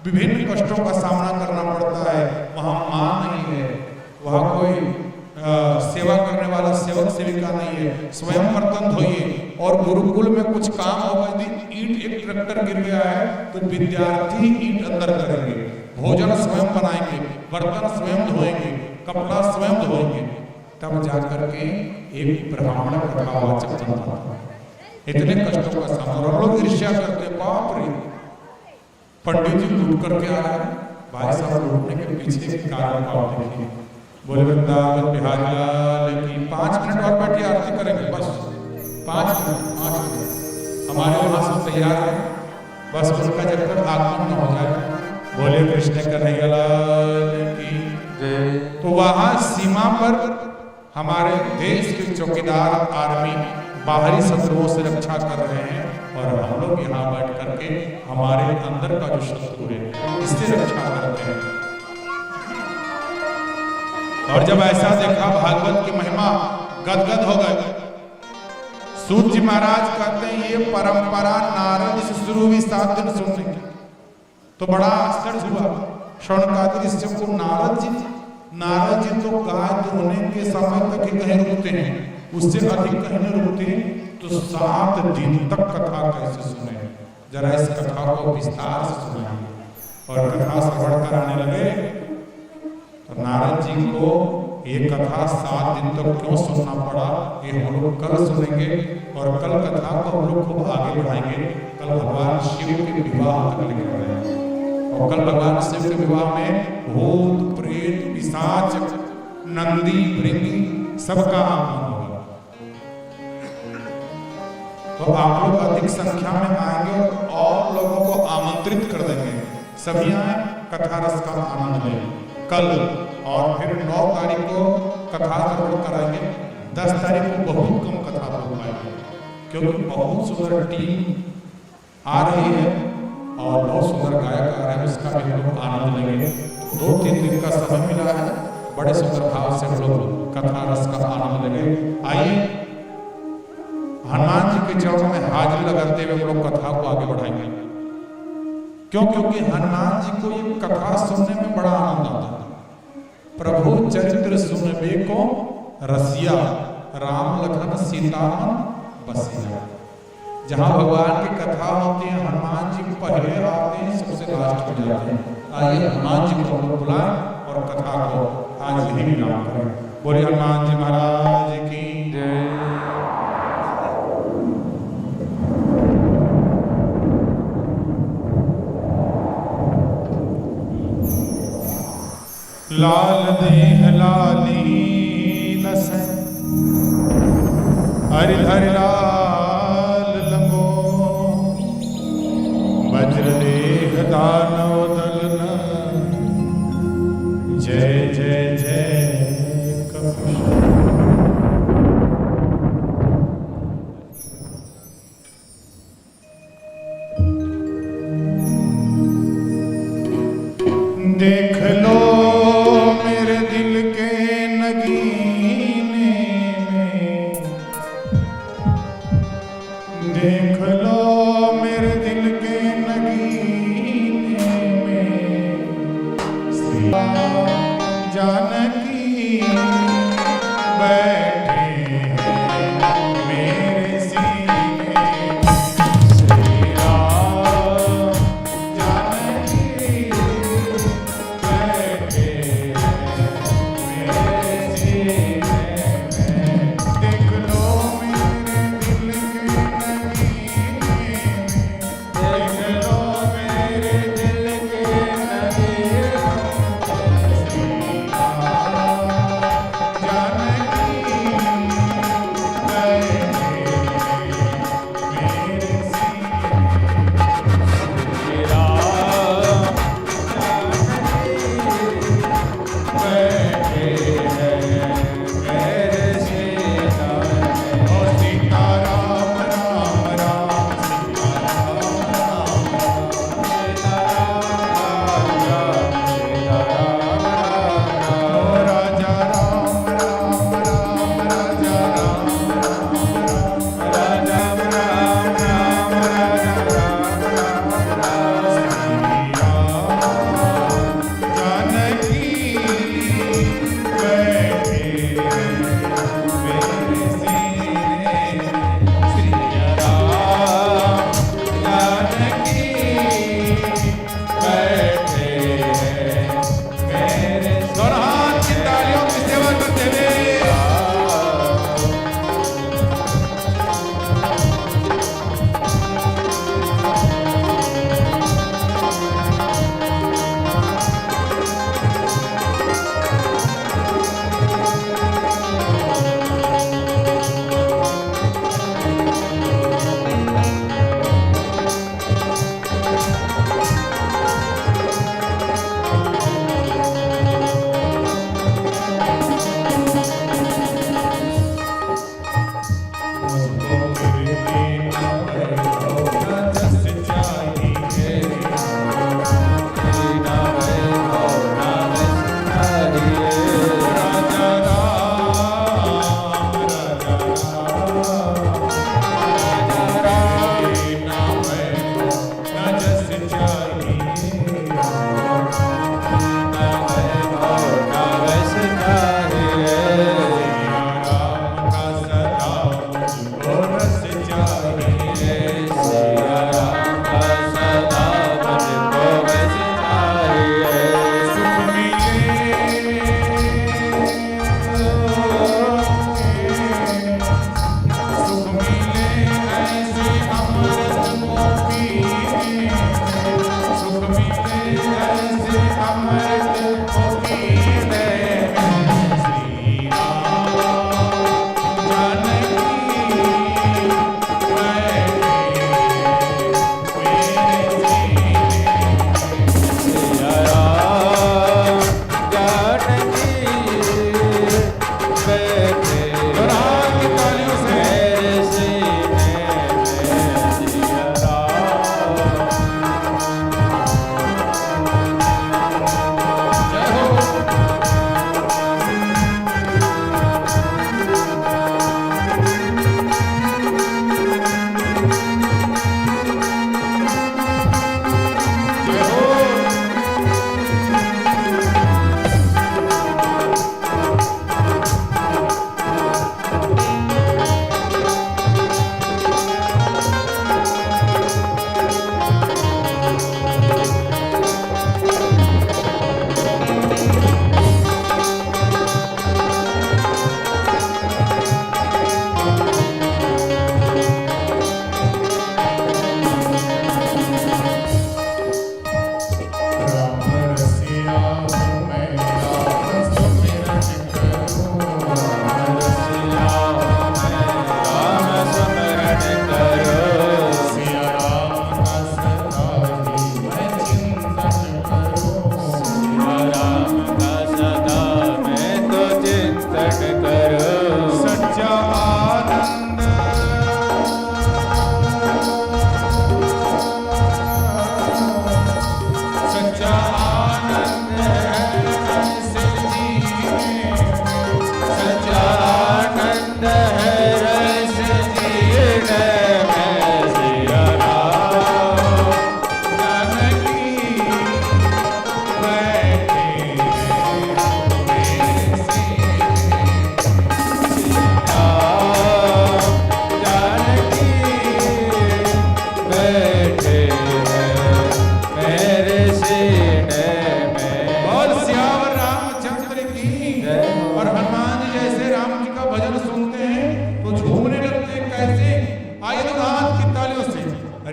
विभिन्न कष्टों का सामना करना पड़ता है। वहाँ माँ नहीं है, वहाँ कोई सेवा करने वाला सेवक सेविका नहीं है, स्वयं बर्तन धोइए। और गुरुकुल में कुछ काम होगा, यदि ईंट एक ट्रैक्टर गिर गया है तो विद्यार्थी ईंट अंदर करेंगे, भोजन स्वयं बनाएंगे, बर्तन स्वयं धोएंगे, कपड़ा स्वयं धोएंगे, तब जाकर के एक ब्राह्मण कथावाचक बनता है। इतने कष्टों का सामना, हम लोग ईर्ष्या करते, बाप रे पंडित जी लूट करके आ रहे हैं। भाई साहब लूटने के पीछे के कारण को आप देखिए। बोले वृंदावन बिहारी लाल की। 5 मिनट और बैठिए, आरती करेंगे, बस 5 मिनट। हमारे वहां सब तैयार है, बस उनका जब तक आगमन न हो जाए। बोले कृष्ण कन्हैया लाल की जय। तो वहां सीमा पर हमारे देश के चौकीदार आर्मी बाहरी शत्रुओं से रक्षा कर रहे हैं और हम लोग यहाँ बैठ करके हमारे अंदर का जो शत्रु है इससे रक्षा करते हैं। और जब ऐसा देखा भागवत की महिमा गदगद हो गए। सूत जी महाराज कहते हैं ये परंपरा नारद से शुरू हुई 7 दिन सुनने की, तो बड़ा आश्चर्य हुआ। शौनकादिक ऋषि को नारद जी तो गाय दुहने के समय तक ही कहीं रुकते हैं, उससे अधिक कहीं नहीं रुकते, तो 7 दिन तक कथा कैसे सुने? जरा इस कथा को विस्तार से सुनिए। और कथा श्रवण कराने लगे तो नारद जी को ये कथा 7 दिन तक क्यों सुनना पड़ा, ये हम लोग कल सुनेंगे और कल कथा को हम लोग खूब आगे बढ़ाएंगे। कल भगवान शिव के विवाह तक लेकर आएंगे और कल भगवान शिव के विवाह में भूत प्रेत पिशाच नंदी भृंगी सबका आगमन होगा। तो आप लोग अधिक संख्या में आएंगे और लोगों को आमंत्रित कर देंगे, सभी आए कथा रस का आनंद लें कल। और फिर 9 तारीख को कथा श्रवण कराएंगे, 10 तारीख को बहुत कम कथा हो पाएगी क्योंकि बहुत सुंदर टीम आ रही है और बहुत सुंदर गायक आ रहे हैं, उसका भी हम लोग आनंद लेंगे। 2-3 दिन का समय मिला है, बड़े सुंदर भाव से हम लोग कथा रस का आनंद लेंगे। आइए हनुमान जी के चरणों में हाजिरी लगाते हुए हम लोग कथा को आगे बढ़ाएंगे। क्यों? क्योंकि हनुमान जी को ये कथा सुनने में बड़ा आनंद आता है। प्रभु चरित्र सुनबे को रसिया, राम लखन सीता मन बसिया। जहां भगवान की कथा होती है हनुमान जी पहले आते हैं, सबसे लास्ट में जाते हैं। आइए हनुमान जी को बुलाएं और कथा को आज यही विराम करें। बोलिए हनुमान जी महाराज की जय। लाल देह लाली नसै हरिधर लाल लंगो, वज्र देह दानव दलन, जय जय जय कपि। देख लो मेरे दिल के नगीने में, देख लो मेरे दिल के नगीने में, श्री जानकी बैठे हैं मेरे सीने, श्री राम जानकी बैठे मेरे सीने में। देख लो मेरे दिल के नगीने में,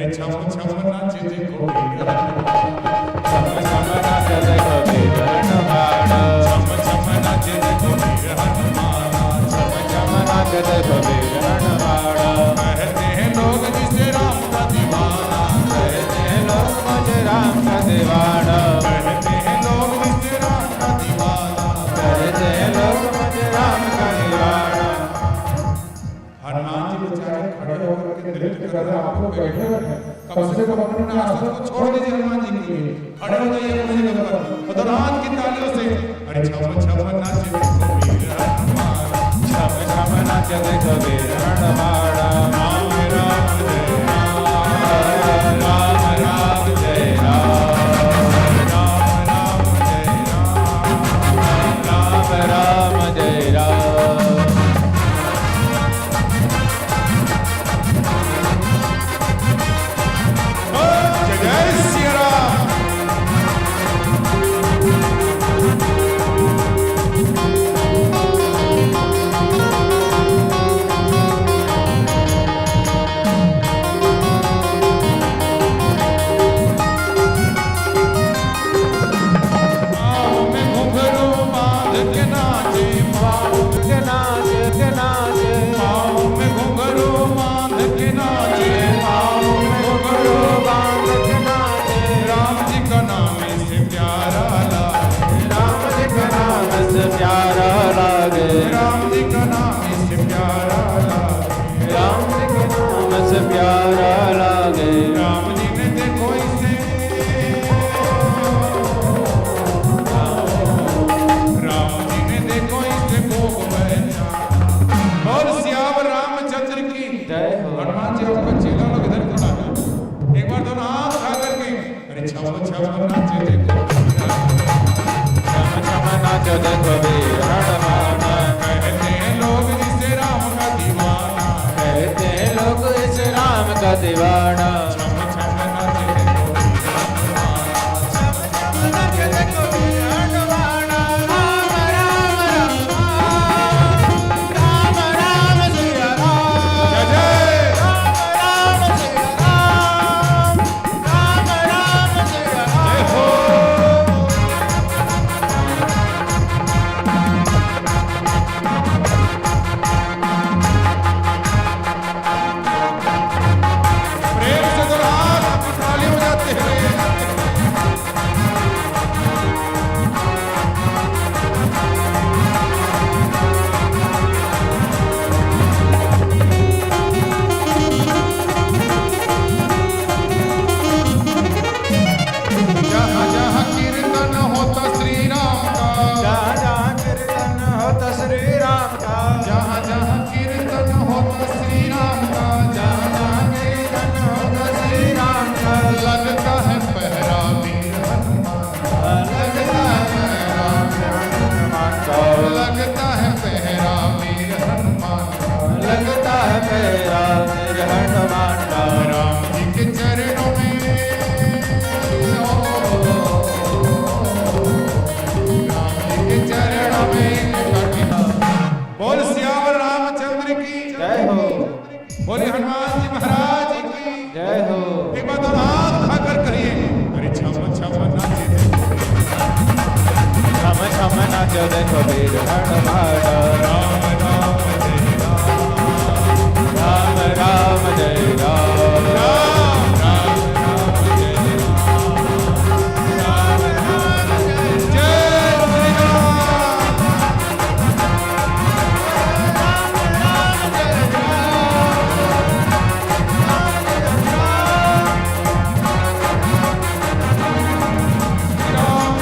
अरे छम छम नाचे देखो छम छम नाचे देखो वीर हनुमान छम छम नाचे देखो वीर हनुमान छम छम नाचे देखो वीर हनुमान कहते हैं लोग जिसे राम का दीवाना कहते हैं लोग मुझे राम का दीवाना कहते हैं लोग जिसे राम का दीवाना कहते हैं लोग मुझे राम का दीवाना हनुमान जी बेचारे खड़े होकर के नृत्य कर रहे हैं, आप लोग बैठे हुए हैं। कम से कम अपने आसन को छोड़ दीजिए हनुमान जी के लिए, खड़े हो जाइए अपनी जगह पर और धन्यवाद की तालियों से अरे छम छम नाचे देखो वीर हनुमान छम छम नाचे देखो वीर हनुमान राम राम जय राम राम जय राम राम राम जय राम राम राम जय राम जय जय श्री राम पाँव में घुंघरू बांध के नाचे के नाच के नाच पाँव में घुंघरू बांध के नाचे पाँव में घुंघरू बांध के नाचे राम जी का नाम से प्यारा लागे राम जी का नाम से प्यारा लागे राम जी का नाम से प्यारा लागे राम जी के नाम से प्यारा लागे राम जी ने देखो इसे राम जी ने देखो इसे भोग पहचान और सियावर रामचंद्र की जय हो हनुमान जी आपका चेला लोग इधर खड़ा है एक बार दोनों हाथ उठा करके अरे छम छम नाचे देखो छम छम नाचो देखो वीर हनुमान कहते हैं लोग जिसे राम का दीवाना कहते हैं लोग इस राम का दीवाना छम छम नाचे देखो नाचो देखो वीर हनुमान राम राम राम राम सिया राम जय जय राम राम सिया राम राम राम सिया जय हो प्रेम से दोनों हाथ अपनी ताली बजाते हुए जहाँ जहाँ कीर्तन होता श्री राम का जहाँ जहाँ कीर्तन होता श्री राम का जहाँ जहाँ कीर्तन होता श्री राम का जहाँ जहाँ कीर्तन होता श्री राम का लगता है पहरा वीर हनुमान लगता है हनुमान का लगता है पहरा वीर हनुमान लगता है मेरा वीर हनुमान का राम जी के चरणों में राम जी के चरणों में बोल सियावर रामचंद्र की जय हो बोले हनुमान जी महाराज की जय हो एक बार दोनों हाथ उठाकर कहिए अरे छम छम नाचे छम छम नाचो देखो वीर हनुमान राम राम जय राम राम जय राम राम राम राम जय राम जय श्री राम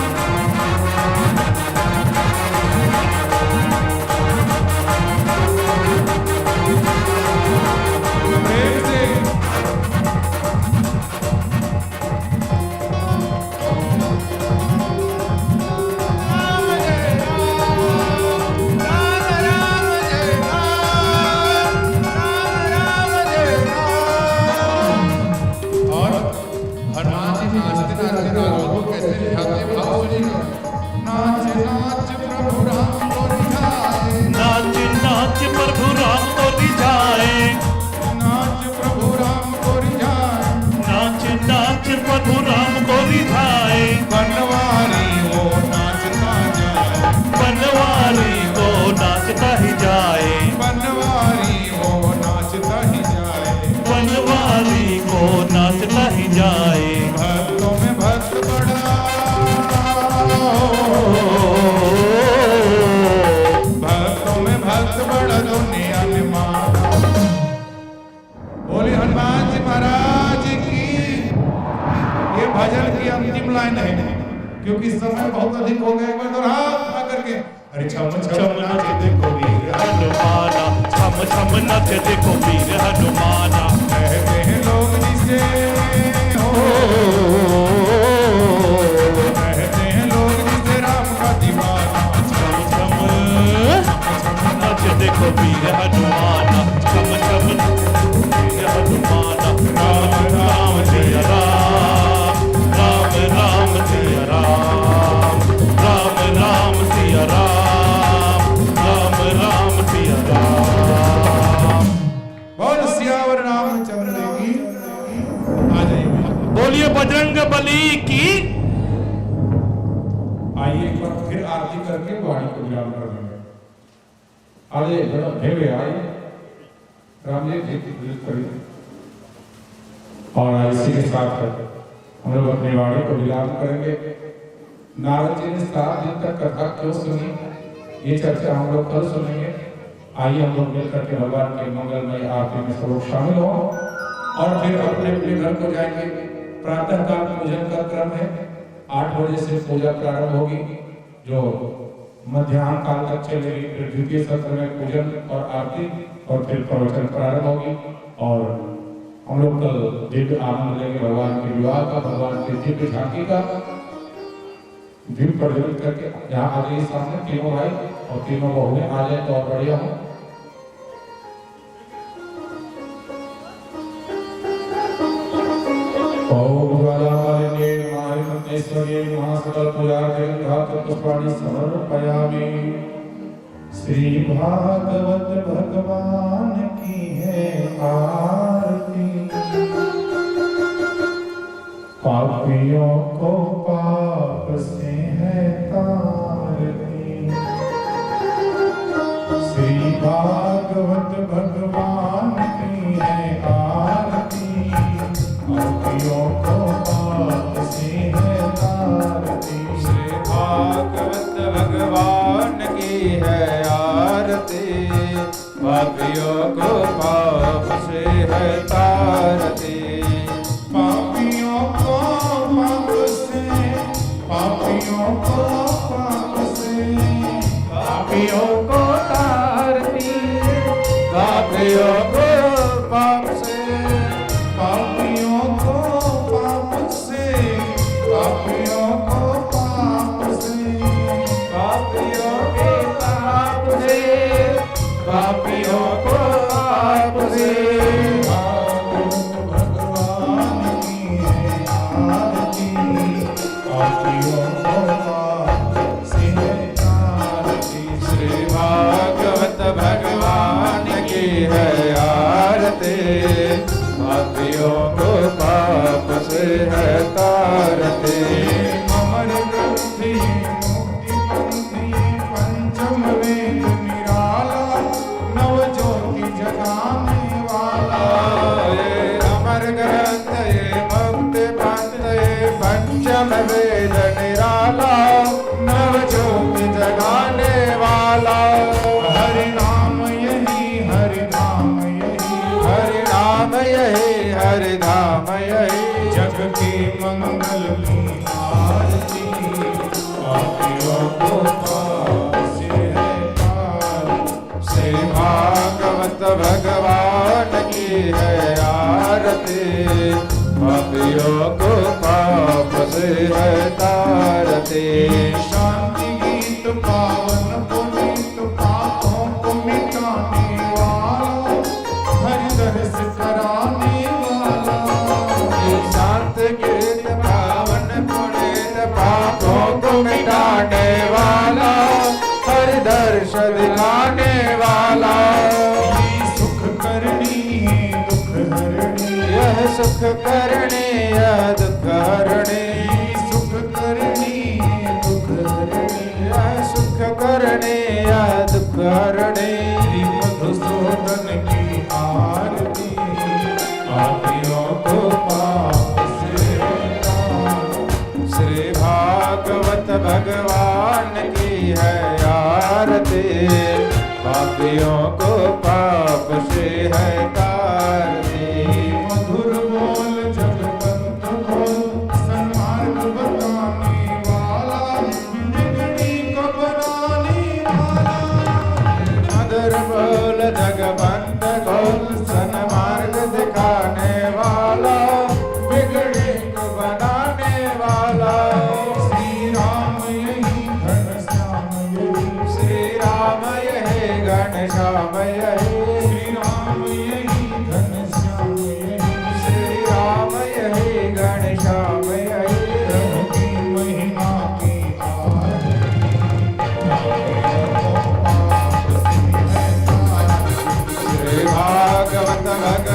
अंतिम लाइन है, क्योंकि समय बहुत अधिक हो गया। एक बार तो हाथ आकर के अरे छम छम नाचे देखो वीर हनुमाना, छम छम नाचे देखो वीर हनुमाना। कहते हैं लोग जिसे कहते हैं लोग जिसे राम का दीवाना। छम छम नाचे देखो वीर हनुमाना, छम छम वीर हनुमाना। राम राम जय राम, राम राम जय राम, राम राम सिया राम, राम राम सिया राम। बोल सियावर रामचंद्र की। आ जाइए, बोलिए बजरंग बली की। आइए एक बार फिर आरती करके वाणी को विराम कर देंगे। आइए भेवे आइए, राम जी जी करिए। और इसी के साथ हम लोग अपनी वाणी को विराम करेंगे। नारद जी ने 7 दिन तक कथा क्यों सुनी, ये चर्चा हम लोग कल सुनेंगे। आइए हम लोग मिलकर के भगवान के मंगलमय आरती में सब लोग शामिल हो और फिर अपने अपने घर को जाएंगे। प्रातः काल पूजन का क्रम है, 8 बजे से पूजा प्रारंभ होगी, जो मध्याह्न काल तक चलेगी। फिर द्वितीय सत्र में पूजन और आरती और फिर प्रवचन प्रारंभ होगी। और हम लोग कल दिव्य आनंद लेंगे भगवान के विवाह का, भगवान की दिव्य झांकी का। दीप प्रज्वलित करके यहाँ आ जाइए सामने तीनों भाई और तीनों बहुएं आ जाए तो और बढ़िया हो। ओम ज्वालामालिने महामंतेश्वर्ये महासकल पूजार्थे घात पुष्पाणि समर्पयामि। श्री भागवत भगवान की है आरती। पापियों को पाप से है तारती। श्री भागवत भगवान की है आरती। पापियों को पाप से है तारती। श्री भागवत भगवान की है आरती। पापियों को पाप से है तारती। पापियों को पाप से, पापियों को पाप से, पापियों को तारती। पापियों को पाप से, पापियों को पाप से, पापियों को पाप से, पापियों के पाप से, पापियों को पाप से। भगवान की है आरती। पापियों को पाप से तारती। श्री भागवत भगवान की है आरती। पापियों को पाप से है तारती। अमर ग्रंथ ये मुक्ति पंथ ये पंचम वेद निराला। नव ज्योति जगाने वाला। ये अमर ग्रंथ ये मुक्ति पंथ ये पंचम वेद निराला। नव ज्योति जगाने वाला। हरि नाम यही, हरि नाम यही, हरि नाम यही, हरि नाम यही। जग के मंगल की आरती। पापियों को पाप से है तारती। श्री भागवत भगवान की है आरती। पापियों को पाप से है तारती। शांति गीत पावन पुनीत पापों को मिटाने वाला। हरि दर्श कराने वाला। शांत गीत पावन पुनीत पापों को मिटाने वाला। हरि दर्श दिलाने वाला। ये सुख करनी है दुख हरणी। यह सुख करने यह दुख हरणे। ये सुख करनी है दुख हरणी। यह सुख करने यह दुख हरणे। श्री मधुसूदन की आरती। पापियों को पाप से तारती। श्री भागवत भगवान की है आरती। पापियों को पाप से है तारती। मधुर बोल जगवंत बोल, सन्मार्ग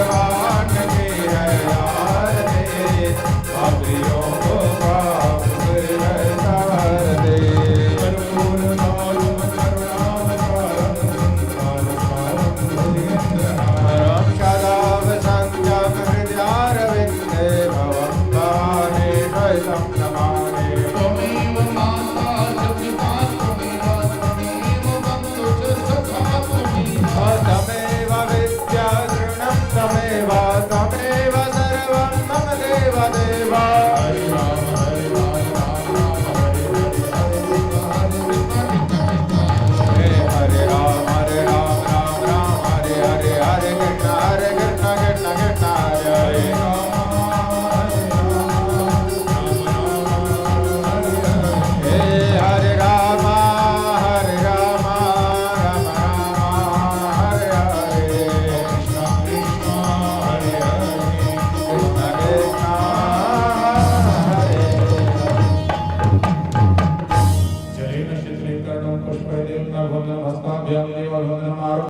भगवान